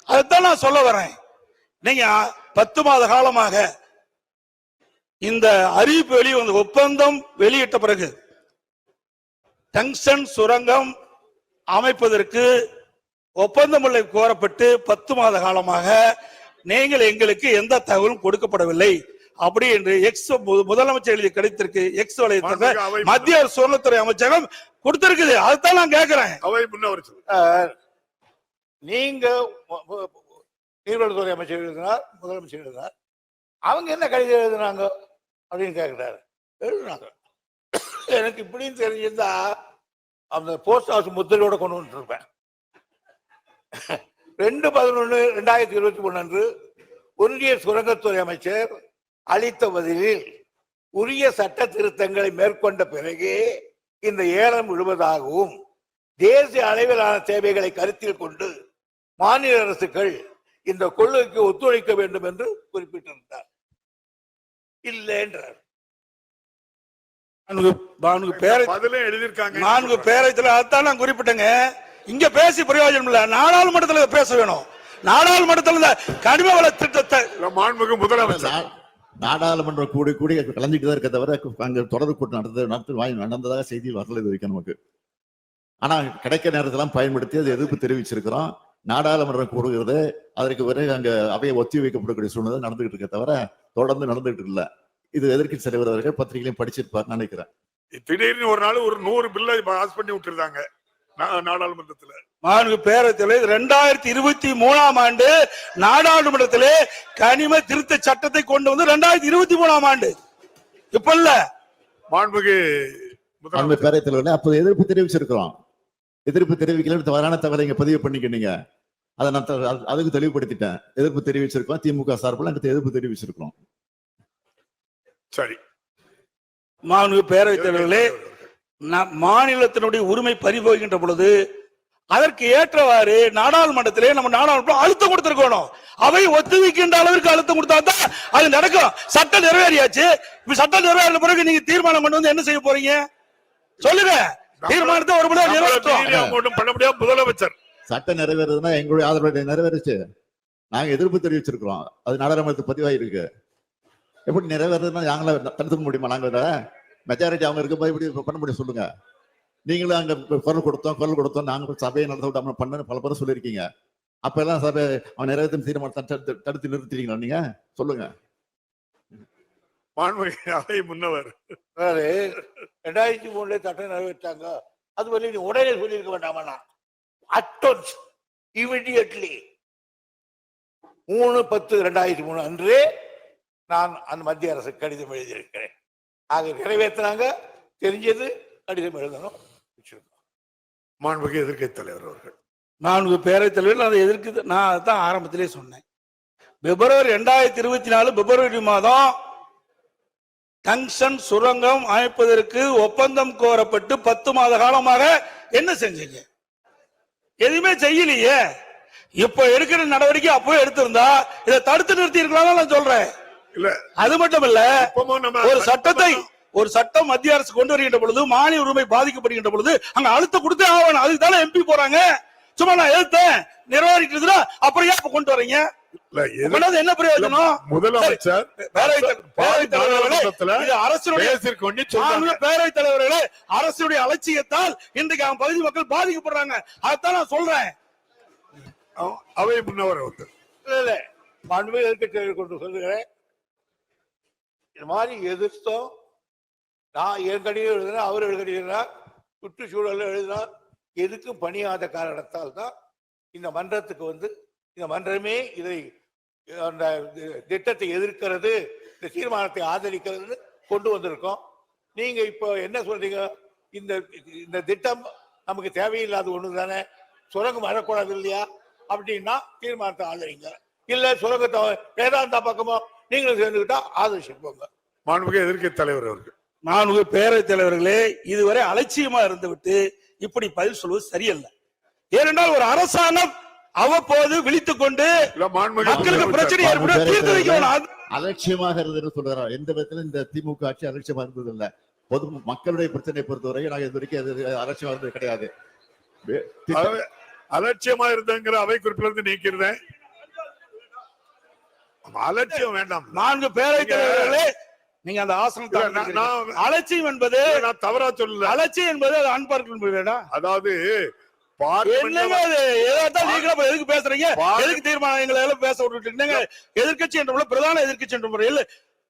அதைத்தான் நான் சொல்ல வரேன். நீங்க 10 மாத காலமாக இந்த அறிவிப்பு வெளிவந்த ஒப்பந்தம் வெளியிட்ட பிறகு டங்ஸ்டன் சுரங்கம் அமைப்பதற்கு ஒப்பந்தம் கோரப்பட்டு 10 மாத காலமாக நீங்கள் எங்களுக்கு எந்த தகவலும் கொடுக்கப்படவில்லை அப்படி என்று எக்ஸ் முதலமைச்சர் எழுதிய கடிதத்திற்கு எக்ஸ் வலைத்தளத்தில் மத்திய சுரங்கத்துறை அமைச்சகம் கொடுத்திருக்குது. அதுதான் நான் கேட்கிறேன். நீங்க நீர்வளத்துறை அமைச்சர் எழுதினார், முதலமைச்சர் எழுதினார், அவங்க என்ன கடிதம் எழுதினாங்க அப்படின்னு கேட்கிறாரு. எழுதினாங்க. எனக்கு இப்படின்னு தெரிஞ்சிருந்தா அந்த போஸ்ட் ஹவுஸ் முத்திரையோட கொண்டு வந்துருப்பேன். 2/11/2021 அன்று ஒன்றிய சுரங்கத்துறை அமைச்சர் அளித்த பதிலில் உரிய சட்ட திருத்தங்களை மேற்கொண்ட பிறகே இந்த ஏலம் விழுவதாகவும் தேசிய அளவிலான தேவைகளை கருத்தில் கொண்டு மாநில அரசுகள் இந்த கொள்கைக்கு ஒத்துழைக்க வேண்டும் என்று குறிப்பிட்டிருந்தார். இல்லை என்றார். நான்கு பேரை பதிலும் எழுதியிருக்காங்க. நான்கு பேரத்தில் அதான் நான் குறிப்பிட்டேங்க. இங்க பேசி பிரயோஜனம் இல்ல, நாடாளுமன்றத்துல பேச வேணும். நாடாளுமன்றத்தில் இந்த கனிம வள திட்டத்தை மாண்புமிகு முதலமைச்சர் நாடாளுமன்ற கூடி கூடி கலந்துட்டு தான் இருக்க தவிர அங்க தொடர்பு கூட்டம் நடந்ததாக செய்தி வரல இது வரைக்கும் நமக்கு. ஆனா கிடைக்க நேரத்தெல்லாம் பயன்படுத்தி அதை எதிர்ப்பு தெரிவிச்சிருக்கிறோம். நாடாளுமன்றம் கூடுகிறது, அதற்கு பிறகு அங்க அவையை ஒத்தி வைக்கப்படக்கூடிய சூழ்நிலை நடந்துகிட்டு இருக்க தவிர தொடர்ந்து நடந்துகிட்டு இல்ல. இது எதிர்க்கட்சி தலைவர் அவர்கள் பத்திரிகையிலையும் படிச்சிருப்பார் நினைக்கிறேன். திடீர்னு ஒரு நாள் ஒரு 100 பில்லை பாஸ் பண்ணி விட்டுருந்தாங்க நாடாளுமன்றத்துல. மாண்பு பேரவையில் 2023ஆம் ஆண்டு நாடாளுமன்றத்திலே கனிம திருத்த சட்டத்தை கொண்டு வந்து 2023ஆம் ஆண்டு, இப்ப இல்ல. மாண்புமிகு பேரவைத் தலைவர்களே, அப்ப எதிர்ப்பு தெரிவிச்சிருக்கிறோம். எதிர்ப்பு தெரிவிக்கல, தவறான தகவலை இங்க பதிவு பண்ணிக்கிட்டீங்க. அதை நான் அதுக்கு தெளிவுபடுத்திட்டேன். எதிர்ப்பு தெரிவிச்சிருக்கோம், திமுக சார்பில் அங்க எதிர்ப்பு தெரிவிச்சிருக்கிறோம். சரி. மாண்பு பேரவைத் தலைவர்களே, மாநிலத்தினுடைய உரிமை பறிபோகின்ற பொழுது அதற்கு ஏற்றவாறு நாடாளுமன்றத்திலே நம்ம நாடாளுமன்றம் அழுத்தம் கொடுத்திருக்கணும். அவை ஒத்துழைக்கின்ற அளவிற்கு அழுத்தம் கொடுத்தாதான் அது நடக்கும். சட்டம் நிறைவேறியாச்சு. சட்டம் நிறைவேறின பிறகு நீங்க தீர்மானம் கொண்டு வந்து என்ன செய்ய போறீங்க சொல்லுங்க. தீர்மானத்தை ஒரு முறை நிறைவேற்றும் பண்ண முடியாது. முதலமைச்சர் சட்டம் நிறைவேறதுன்னா எங்களுடைய ஆதரவு நிறைவேறிச்சு. நாங்க எதிர்ப்பு தெரிவிச்சிருக்கிறோம். அது நாடாளுமன்றத்துக்கு பதிவாயிருக்கு. எப்படி நிறைவேறதுன்னா நாங்கள தடுத்துக்க முடியுமா? நாங்க மெஜாரிட்டி அவங்க இருக்க போய் இப்படி பண்ண முடியும் சொல்லுங்க. நீங்களும் அங்க குரல் கொடுத்தோம் நாங்க சபையை நடத்த விடாம பண்ணு பல பேரும் சொல்லியிருக்கீங்க. அப்ப எல்லாம் சபை அவன் நிறைவேற்றும் தீர்மானத்தை தடுத்து நிறுத்திட்டீங்களா? நீங்க சொல்லுங்க. அவை முன்னவர் 2003 சட்டம் நிறைவேற்றாங்க. அது வழி நீ உடனே சொல்லியிருக்க வேண்டாமா? அட்டோன்ஸ் இமிடியட்லி 3/10/2003 அன்று நான் அந்த மத்திய அரசு கடிதம் எழுதியிருக்கிறேன். ஆக நிறைவேற்றினாங்க, தெரிஞ்சது, கடிதம் எழுதணும். மாண்புமிகு எதிர்க்கட்சி தலைவர் அவர்கள். நான்கு பேரவைத் தலைவர்கள் அதை எதிர்க்கு நான் தான் ஆரம்பத்திலே சொன்னேன். பிப்ரவரி 2024 பிப்ரவரி மாதம் டங்ஸ்டன் சுரங்கம் அமைப்பதற்கு ஒப்பந்தம் கோரப்பட்டு 10 மாத காலமாக என்ன செஞ்சீங்க? எதுவுமே செய்யலையே. இப்ப எடுக்கிற நடவடிக்கை அப்பவே எடுத்திருந்தா இதை தடுத்து நிறுத்தி இருக்கலாம் நான் சொல்றேன். இல்ல அது மட்டும் இல்ல, ஒரு சட்டம் மத்திய அரசு கொண்டு வருகின்ற பொழுது மாநில உரிமை பாதிக்கப்படுகின்ற பொழுது அங்க அழுத்தம் கொடுத்தே ஆகணும். அதுக்கு தானே எம்பி போறாங்க. சும்மா நான் எழுத்தேன் நிறைவேறிட்டு அப்புறம் ஏன் கொண்டு வரீங்க? என்ன பிரயோஜனம்? முதலமைச்சர் பேரவைத் தலைவர்களே, அரசுடைய அலட்சியத்தால் இன்றைக்கு அவன் பகுதி மக்கள் பாதிக்கப்படுறாங்க. அதான் நான் சொல்றேன். அவை முன்னவர் மாண்புமிகு எதிர்க்கட்சி கொண்டு சொல்லுகிறேன். இந்த மாதிரி எதிர்த்தோம். நான் என் கடிதம் எழுதினேன், அவர் எழுதினார், சுற்றுச்சூழல் எழுதினார். எதுக்கும் பணியாத காரணத்தால் தான் இந்த மன்றத்துக்கு வந்து இந்த மன்றமே இதை அந்த திட்டத்தை எதிர்க்கிறது, இந்த தீர்மானத்தை ஆதரிக்கிறது கொண்டு வந்திருக்கோம். நீங்க இப்போ என்ன சொல்றீங்க? இந்த திட்டம் நமக்கு தேவையில்லாத ஒண்ணு தானே, சுரங்கம் வரக்கூடாது இல்லையா அப்படின்னா தீர்மானத்தை ஆதரிங்க. இல்ல சுரங்கத்தை வேதாந்தா பக்கமோ நீங்களும் சேர்ந்துக்கிட்டா ஆதரிச்சுக்கோங்க. மாண்புமிகு எதிர்க்கட்சி தலைவர் அவர்கள். மாண்புமிகு பேரவைத் தலைவர்களே, இதுவரை அலட்சியமா இருந்துவிட்டு இப்படி பதில் சொல்வது சரியல்ல. ஏனென்றால் ஒரு அரசாங்கம் அவ்வப்போது விழித்துக் கொண்டு மக்களுக்கு பிரச்சனை ஏற்படும் தீர்த்து வைக்கணும். அலட்சியமாக இருந்தது சொல்றாரு. எந்த விதத்திலும் இந்த திமுக ஆட்சி அலட்சியமா இருந்தது இல்ல. பொது மக்களுடைய பிரச்சனை பொறுத்தவரை நாங்கள் இது வரைக்கும் அலட்சியமா இருந்தது கிடையாது. அலட்சியமா இருந்தங்கிற அவை குறிப்பிலிருந்து நீக்கிறேன். அலட்சியம் வேண்டாம். 4 பேரவைத் தலைவர்களே, நீங்க அந்த ஆசனத்தை அலட்சியம் என்பது நான் தவறா சொல்லல. அலட்சியம் என்பது அது அன்பார்க்க. அதாவது எதுக்கு பேசுறீங்க? எதுக்கு தீர்மானங்களை எல்லாம் பேச விட்டுட்டு எதிர்கட்சி என்ற பிரதான எதிர்கட்சி என்ற முறையில்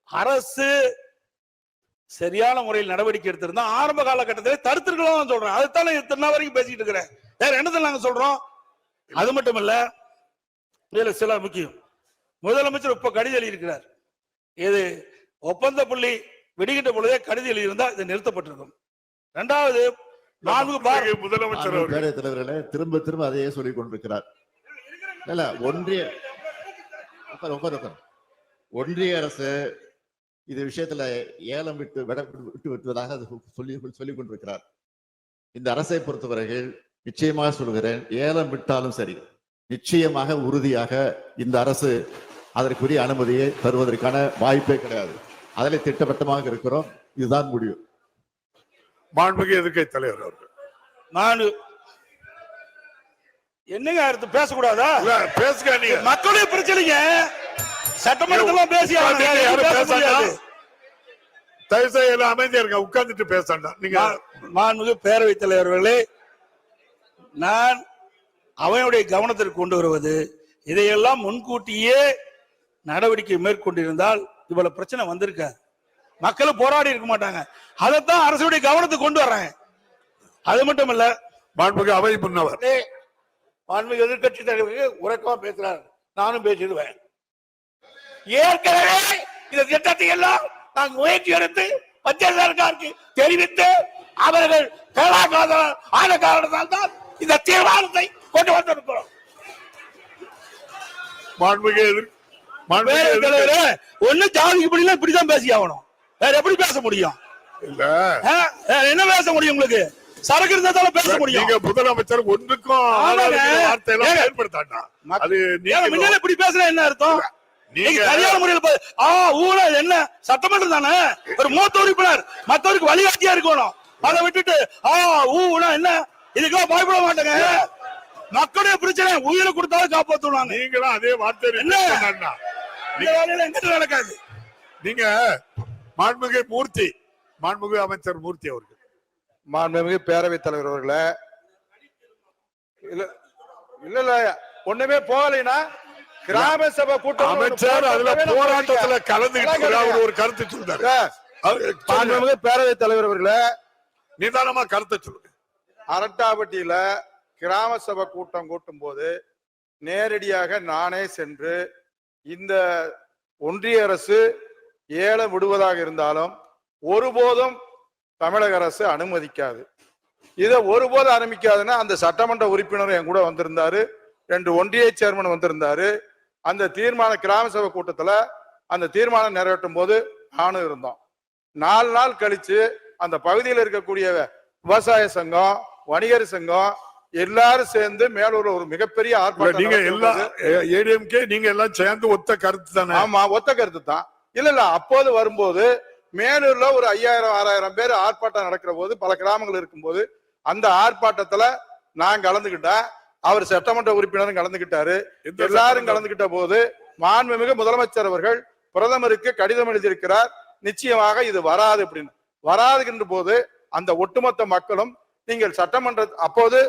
அரசு சரியான முறையில் நடவடிக்கை எடுத்திருந்தா ஆரம்ப காலகட்டத்தில் தடுத்திருக்கலாம் சொல்றேன். அதுதான் இத்தனை வரைக்கும் பேசிட்டு இருக்கிறேன். வேற என்னதான் நாங்க சொல்றோம்? அது மட்டும் இல்ல, இதுல சில முக்கியம். முதலமைச்சர் இப்ப கடிதம் எழுதியிருக்கிறார். இது ஒப்பந்த புள்ளி விடுகின்ற பொழுதே கடிதம் எழுதியிருந்தா இது நிறுத்தப்பட்டிருக்கும். 2வது, முதலமைச்சர் பேரவைத் தலைவர்களே திரும்ப திரும்ப அதையே சொல்லிக் கொண்டிருக்கிறார். இல்ல ஒன்றிய அரசு இது விஷயத்துல ஏலம் விட்டு விட்டுவதாக சொல்லிக் கொண்டிருக்கிறார். இந்த அரசை பொறுத்தவரையில் நிச்சயமாக சொல்கிறேன், ஏலம் விட்டாலும் சரி, நிச்சயமாக உறுதியாக இந்த அரசு அதற்குரிய அனுமதியை தருவதற்கான வாய்ப்பே கிடையாது. அதில் திட்டவட்டமாக இருக்கிறோம். இதுதான் முடிவு. மாண்புமிகு எதிர்க்கட்சி தலைவர் அவர்கள். நான் என்னங்க அடுத்து பேசக்கூடாதா? இல்ல பேசுங்க நீங்க. மக்களுடைய பிரச்சனைங்க சட்டமன்றத்துல பேசி தயவுசெய்து எல்லாம் அமைதியா இருங்க, உட்கார்ந்துட்டு பேசண்டா. நீங்க மாண்புமிகு பேரவைத் தலைவர்களே, நான் அவனுடைய கவனத்திற்கு கொண்டு வருவது, இதையெல்லாம் முன்கூட்டியே நடவடிக்கை மேற்கொண்டிருந்தால் இவ்வளவு பிரச்சனை வந்திருக்க, மக்களும் போராடி இருக்க மாட்டாங்க. அதைத்தான் அரசுடைய கவனத்துக்கு கொண்டு வர்றேன். அது மட்டும் இல்ல, மாண்புமிகு அவை முன்னவர் மாண்புமிகு எதிர்க்கட்சி தலைவருக்கு உறக்கமா பேசுறார், நானும் பேசிடுவேன். ஏற்கனவே இந்த திட்டத்தை எல்லாம் நாங்கள் முயற்சி எடுத்து மத்திய சர்க்காருக்கு தெரிவித்து அவர்கள் ஆன காரணத்தால் தான் இந்த தீர்மானத்தை கொண்டு வந்திருக்கிறோம். ஒண்ணு ஜாதிக்கு இப்படிலாம் இப்படிதான் பேசி ஆகணும், வேற எப்படி பேச முடியும்? இல்ல என்ன பேச முடியும்? உங்களுக்கு சரக்கு இருந்தால பேச முடியும். நீங்க முதலமைச்சர் ஒன்றுக்கும் வார்த்தை எல்லாம் பயன்படுத்தாண்டா. அது நீங்க இப்படி பேசுற என்ன அர்த்தம்? நீங்க சரியான முறையில் ஊழல் என்ன சட்டமன்றம் தானே, ஒரு மூத்த உறுப்பினர் மற்றவருக்கு வழிகாட்டியா இருக்கணும். அதை விட்டுட்டு ஊனா என்ன, இதுக்கெல்லாம் பயப்பட மாட்டேங்க. மக்களுடைய பிரச்சனை உயிரை கொடுத்தாலும் காப்பாற்றுவாங்க. நீங்களும் அதே வார்த்தை என்ன நடக்காது. நீங்க மாண்புமிகு மூர்த்தி, மாண்புமிகு அமைச்சர் மூர்த்தி அவர்கள். மாண்புமிகு பேரவைத் தலைவர் அவர்களே, இல்ல இல்ல ஒண்ணுமே போகலைன்னா கிராம சபை கூட்டம் அமைச்சர் அதுல போராட்டத்துல கலந்துக்கிட்டு ஒரு கருத்து சொல்றாரு. மாண்புமிகு பேரவைத் தலைவர் அவர்களே, நிதானமா கருத்தை சொல்லுங்க. அரட்டாப்பட்டியில கிராம சபை கூட்டம் கூட்டும் போது நேரடியாக நானே சென்று இந்த ஒன்றிய அரசு ஏலம் விடுவதாக இருந்தாலும் ஒருபோதும் தமிழக அரசு அனுமதிக்காது. இதை ஒருபோதும் அனுமதிக்காதுன்னா அந்த சட்டமன்ற உறுப்பினர் என் கூட வந்திருந்தாரு, 2 ஒன்றிய சேர்மன் வந்திருந்தாரு. அந்த தீர்மான கிராம சபை கூட்டத்துல அந்த தீர்மானம் நிறைவேற்றும் போது நானும் இருந்தோம். 4 நாள் கழிச்சு அந்த பகுதியில் இருக்கக்கூடிய விவசாய சங்கம், வணிகர் சங்கம் எல்லாரும் சேர்ந்து மேலூர்ல ஒரு மிகப்பெரிய ஆர்ப்பாட்டம். நீங்க எல்லாம் ஏடிஎம்கே நீங்க எல்லாம் சேர்ந்து ஒத்த கருத்து தானே? ஆமா, ஒத்த கருத்து தான். இல்ல அப்போது வரும்போது மேலூர்ல ஒரு 5000-6000 பேர் ஆர்ப்பாட்டம் நடக்கிற போது, பல கிராமங்கள் இருக்கும்போது அந்த ஆர்ப்பாட்டத்துல நான் கலந்துகிட்டேன், அவர் சட்டமன்ற உறுப்பினரும் கலந்துகிட்டாரு. எல்லாரும் கலந்துகிட்ட போது மாண்புமிகு முதலமைச்சர் அவர்கள் பிரதமருக்கு கடிதம் எழுதியிருக்கிறார், நிச்சயமாக இது வராது அப்படின்னு. வராதுகின்ற போது அந்த ஒட்டுமொத்த மக்களும், நீங்கள் சட்டமன்ற அப்போது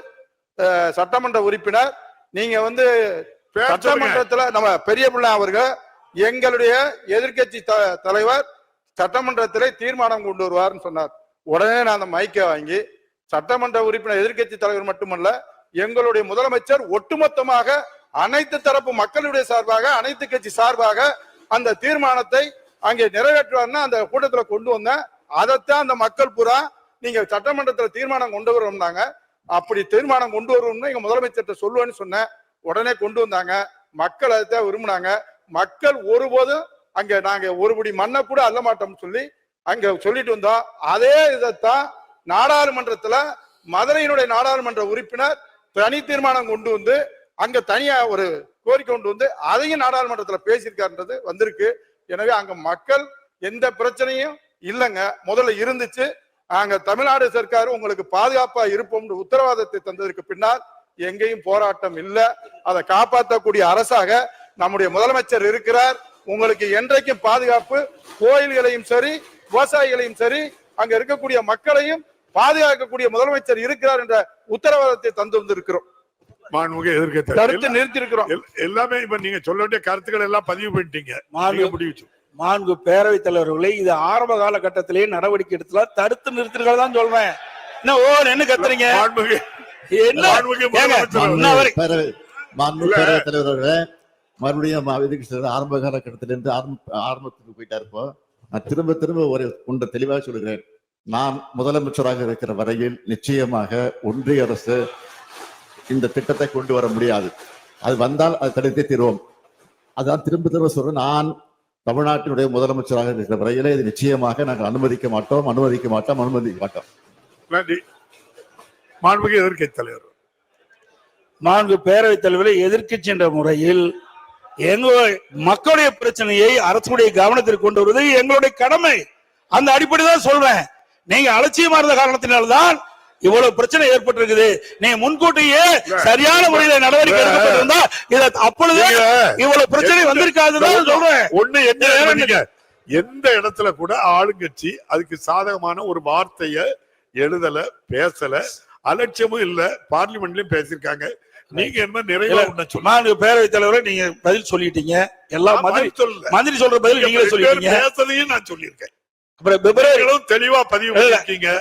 சட்டமன்ற உறுப்பினர், நீங்க சட்டமன்றத்துல நம்ம பெரிய பிள்ளை அவர்கள் எங்களுடைய எதிர்கட்சி தலைவர் சட்டமன்றத்திலே தீர்மானம் கொண்டு வருவார்னு சொன்னார். உடனே நான் அந்த மைக்கை வாங்கி சட்டமன்ற உறுப்பினர் எதிர்கட்சி தலைவர் மட்டுமல்ல, எங்களுடைய முதலமைச்சர் ஒட்டுமொத்தமாக அனைத்து தரப்பு மக்களுடைய சார்பாக, அனைத்து கட்சி சார்பாக அந்த தீர்மானத்தை அங்கே நிறைவேற்றுவார்னா அந்த கூட்டத்தில் கொண்டு வந்தேன். அதைத்தான் அந்த மக்கள் பூரா நீங்க சட்டமன்றத்துல தீர்மானம் கொண்டு வருவோம்னாங்க. அப்படி தீர்மானம் கொண்டு வருவோம்னு எங்க முதலமைச்சர்கிட்ட சொல்லுவேன்னு சொன்னேன். உடனே கொண்டு வந்தாங்க. மக்கள் அதைத்தான் விரும்பினாங்க. மக்கள் ஒருபோதும் அங்க நாங்க ஒருபடி மண்ணை கூட அள்ள மாட்டோம்னு சொல்லி அங்க சொல்லிட்டு வந்தோம். அதே இதைத்தான் நாடாளுமன்றத்துல மதுரையினுடைய நாடாளுமன்ற உறுப்பினர் தனி தீர்மானம் கொண்டு வந்து அங்க தனியா ஒரு கோரிக்கை கொண்டு வந்து அதையும் நாடாளுமன்றத்துல பேசியிருக்காருன்றது வந்திருக்கு. எனவே அங்க மக்கள் எந்த பிரச்சனையும் இல்லைங்க, முதல்ல இருந்துச்சு. நாங்க தமிழ்நாடு சர்க்கார் உங்களுக்கு பாதுகாப்பா இருப்போம் உத்தரவாதத்தை தந்ததற்கு பின்னால் எங்கேயும் போராட்டம் இல்லை. அதை காப்பாற்றக்கூடிய அரசாக நம்முடைய முதலமைச்சர் இருக்கிறார். உங்களுக்கு என்றைக்கும் பாதுகாப்பு, கோயில்களையும் சரி விவசாயிகளையும் சரி அங்க இருக்கக்கூடிய மக்களையும் பாதுகாக்கக்கூடிய முதலமைச்சர் இருக்கிறார் என்ற உத்தரவாதத்தை தந்து வந்திருக்கிறோம். கருத்து நிறுத்தி இருக்கிறோம். எல்லாமே இப்ப நீங்க சொல்ல வேண்டிய கருத்துக்கள் எல்லாம் பதிவு பண்ணிட்டீங்க. மாண்பு பேரவைத் தலைவர்களை இது ஆரம்ப காலகட்டத்திலேயே நடவடிக்கை எடுத்துல தடுத்து நிறுத்திருக்கிறதா தான் சொல்றேன். என்ன கத்துறீங்க? பேரவைத் தலைவர்களே, மறுபடியும் ஆரம்ப காலகட்டத்திலிருந்து ஆரம்பத்துக்கு போயிட்டா இருப்போம். நான் திரும்ப திரும்ப ஒன்று தெளிவாக சொல்கிறேன். நான் முதலமைச்சராக இருக்கிற வரையில் நிச்சயமாக ஒன்றிய அரசு இந்த திட்டத்தை கொண்டு வர முடியாது. அது வந்தால் அது தடுத்தே தீர்வோம். அதான் திரும்ப திரும்ப சொல்றேன். நான் தமிழ்நாட்டினுடைய முதலமைச்சராக இருக்கிற வரையிலே இது நிச்சயமாக நாங்கள் அனுமதிக்க மாட்டோம். நன்றி. மாண்புமிகு எதிர்க்கட்சி தலைவர். மாண்பு பேரவைத் தலைவரை எதிர்க்கட்சி என்ற முறையில் எங்களுடைய மக்களுடைய பிரச்சனையை அரசுடைய கவனத்திற்கு கொண்டு வருவது எங்களுடைய கடமை. அந்த அடிப்படைதான் சொல்றேன். நீங்க அலட்சியமா இருந்த காரணத்தினால்தான் இவ்வளவு பிரச்சனை ஏற்பட்டிருக்குது. நீங்க முன்கூட்டியே சரியான முறையில் நடவடிக்கை எடுக்கப்பட்டிருந்தா இத அப்பொழுது இவ்வளவு பிரச்சனை வந்திருக்காதுதான் சொல்றேன். ஒண்ணு என்ன, எந்த இடத்துல கூட ஆளுங்கட்சி அதுக்கு சாதகமான ஒரு வார்த்தைய எழுதல, பேசல, அலட்சியமும் இல்ல. பார்லிமெண்ட்லயும் பேசிருக்காங்க. நீங்க என்ன நிறைய பேரவைத் தலைவரை நீங்க பதில் சொல்லிட்டீங்க. எல்லாம் மந்திரி சொல்ற பதில் நீங்களே சொல்லிட்டீங்க. பேசலையும் நான் சொல்லியிருக்கேன். அப்புறம் பிப்ரவரியிலும் தெளிவா பதிவு பண்ணிருக்கீங்க.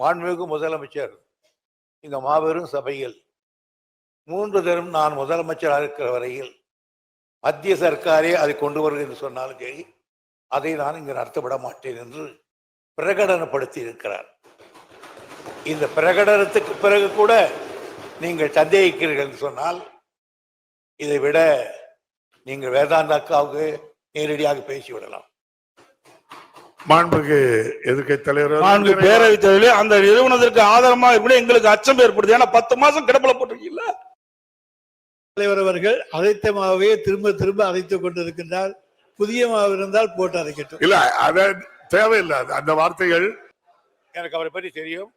மாண்புமிகு முதலமைச்சர் இந்த மாபெரும் சபையில் 3 தரம் நான் முதலமைச்சராக இருக்கிற வரையில் மத்திய சர்க்காரே அதை கொண்டு வருகிறது என்று சொன்னாலும் சரி, அதை நான் இங்கு நடத்தப்பட மாட்டேன் என்று பிரகடனப்படுத்தி இருக்கிறார். இந்த பிரகடனத்துக்கு பிறகு கூட நீங்கள் சந்தேகிக்கிறீர்கள் என்று சொன்னால், இதை விட நீங்கள் வேதாந்தாக்காவுக்கு நேரடியாக பேசிவிடலாம். மாண்புமிகு எதிர்க்கட்சி தலைவர், பேரவைத் தலைவரே, அந்த நிறுவனத்திற்கு ஆதாரமா எங்களுக்கு அச்சம் ஏற்படுது. ஏன்னா 10 மாசம் கிடப்பில போட்டிருக்கீங்கள. தலைவர் அவர்கள் அரைத்த மாவே திரும்ப திரும்ப அரைத்துக் கொண்டிருக்கின்றார். புதிய மாவு இருந்தால் போட்டு அரைக்கட்டும். இல்ல, அத தேவையில்லை. அந்த வார்த்தைகள் எனக்கு அவரை பற்றி தெரியும்,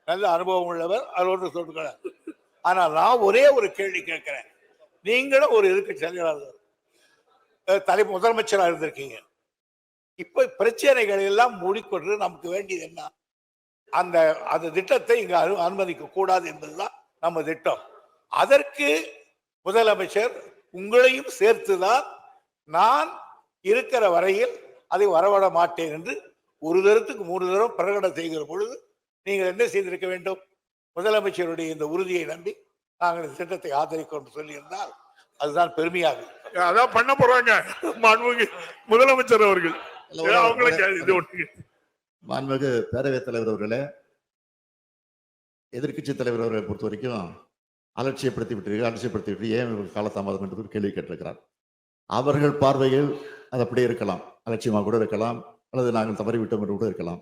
நல்ல அனுபவம் உள்ளவர், அது ஒன்று சொல்லுகிறார். ஆனால் நான் ஒரே ஒரு கேள்வி கேட்கிறேன். நீங்களும் ஒரு எதிர்க்கட்சி தலைவராக முதலமைச்சராக இருந்திருக்கீங்க. இப்ப பிரச்சனைகள் எல்லாம் மூடிக்கொண்டு நமக்கு வேண்டியது என்ன? அந்த திட்டத்தை இங்க அனுமதிக்க கூடாது என்பதுதான் நம்ம திட்டம். அதற்கு முதலமைச்சர் உங்களையும் சேர்த்துதான் நான் இருக்கிற வரையில் அதை வரவிட மாட்டேன் என்று ஒரு தரத்துக்கு 3 தரம் பிரகடனம் செய்கிற பொழுது நீங்கள் என்ன செய்திருக்க வேண்டும்? முதலமைச்சருடைய இந்த உறுதியை நம்பி நாங்கள் இந்த திட்டத்தை ஆதரிக்கிறோம் சொல்லியிருந்தால் அதுதான் பெருமையாக. அதான் பண்ண போறாங்க மாண்புமிகு முதலமைச்சர் அவர்கள். மாண்புமிகு பேரவைத் தலைவர் அவர்களே, எதிர்க்கட்சி தலைவர் அவர்களை பொறுத்த வரைக்கும் அலட்சியப்படுத்தி விட்டு ஏன் காலதாமதம் என்று ஒரு கேள்வி கேட்டிருக்கிறார். அவர்கள் பார்வையில் அது அப்படியே இருக்கலாம், அலட்சியமாக கூட இருக்கலாம், அல்லது நாங்கள் தவறிவிட்டோம் என்று கூட இருக்கலாம்.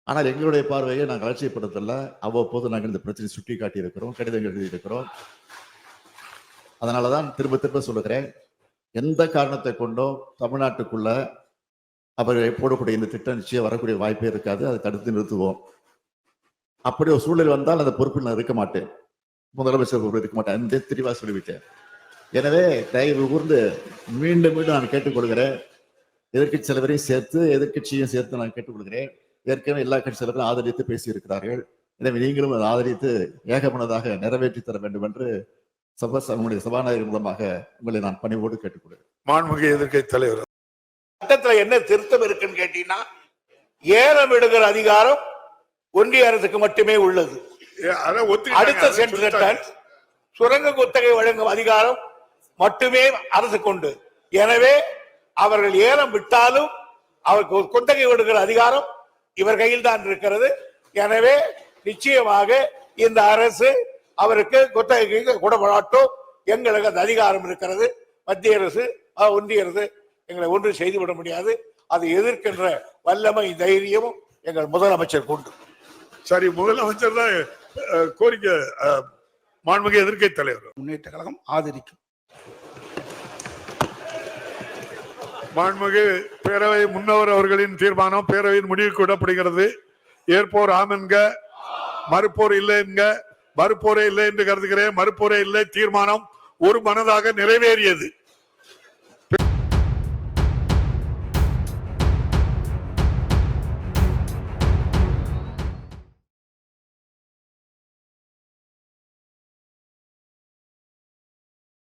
ஆனால் எங்களுடைய பார்வையை நாங்கள் அலட்சியப்படுத்தல. அவ்வப்போது நாங்கள் இந்த பிரச்சனை சுட்டி காட்டி இருக்கிறோம், கடிதங்கள் எழுதியிருக்கிறோம். அதனாலதான் திரும்ப திரும்ப சொல்லுகிறேன், எந்த காரணத்தை கொண்டோ தமிழ்நாட்டுக்குள்ள அவர்கள் போடக்கூடிய இந்த திட்டம் நிச்சயம் வரக்கூடிய வாய்ப்பே இருக்காது. அதை தடுத்து நிறுத்துவோம். அப்படி ஒரு சூழல் வந்தால் அந்த பொறுப்பில் நான் இருக்க மாட்டேன், முதலமைச்சர் பொறுப்பு இருக்க மாட்டேன். அந்த தெளிவாக சொல்லிவிட்டேன். எனவே தயவு கூர்ந்து மீண்டும் மீண்டும் நான் கேட்டுக்கொள்கிறேன், எதிர்க்கட்சி தலைவரையும் சேர்த்து எதிர்க்கட்சியும் சேர்த்து நான் கேட்டுக்கொள்கிறேன். ஏற்கனவே எல்லா கட்சி தலைவரும் ஆதரித்து பேசியிருக்கிறார்கள். எனவே நீங்களும் அதை ஆதரித்து ஏகமனதாக நிறைவேற்றி தர வேண்டும் என்று சபாநாயகர் மூலமாக உங்களை நான் பணிவோடு கேட்டுக்கொள்கிறேன். மாண்புமிகு எதிர்க்கட்சி தலைவர், சட்டத்துல என்ன திருத்தம் இருக்குன்னு கேட்டீங்கன்னா, ஏலம் விடுகிற அதிகாரம் ஒன்றிய அரசுக்கு மட்டுமே உள்ளது. அடுத்த சென்ட்ரல் சுரங்க குத்தகை வழங்கும் அதிகாரம் மட்டுமே அரசு கொண்டு. எனவே அவர்கள் ஏலம் விட்டாலும் அவருக்கு குத்தகை விடுகிற அதிகாரம் இவர் கையில் தான் இருக்கிறது. எனவே நிச்சயமாக இந்த அரசு அவருக்கு குத்தகைக்கு கூடப்படாட்டும். எங்களுக்கு அந்த அதிகாரம் இருக்கிறது. மத்திய அரசு ஒன்றிய அரசு எங்களை ஒன்று செய்துவிட முடியாது. அதை எதிர்க்கின்ற வல்லமை தைரியமும் எங்கள் முதலமைச்சர் கொண்டு. சரி, முதலமைச்சர் தான் கோரிக்கை. மாண்புமிகு எதிர்க்கட்சி தலைவர், முன்னேற்ற கழகம் ஆதரிக்கும். மாண்புமிகு பேரவை முன்னவர் அவர்களின் தீர்மானம் பேரவையின் முடிவுக்கு விடப்படுகிறது. ஏற்போர் ஆம் என்க, மறுப்போர் இல்லை என்க. மறுப்போரே இல்லை என்று கருதுகிறேன். மறுப்போரே இல்லை. தீர்மானம் ஒரு மனதாக நிறைவேறியது.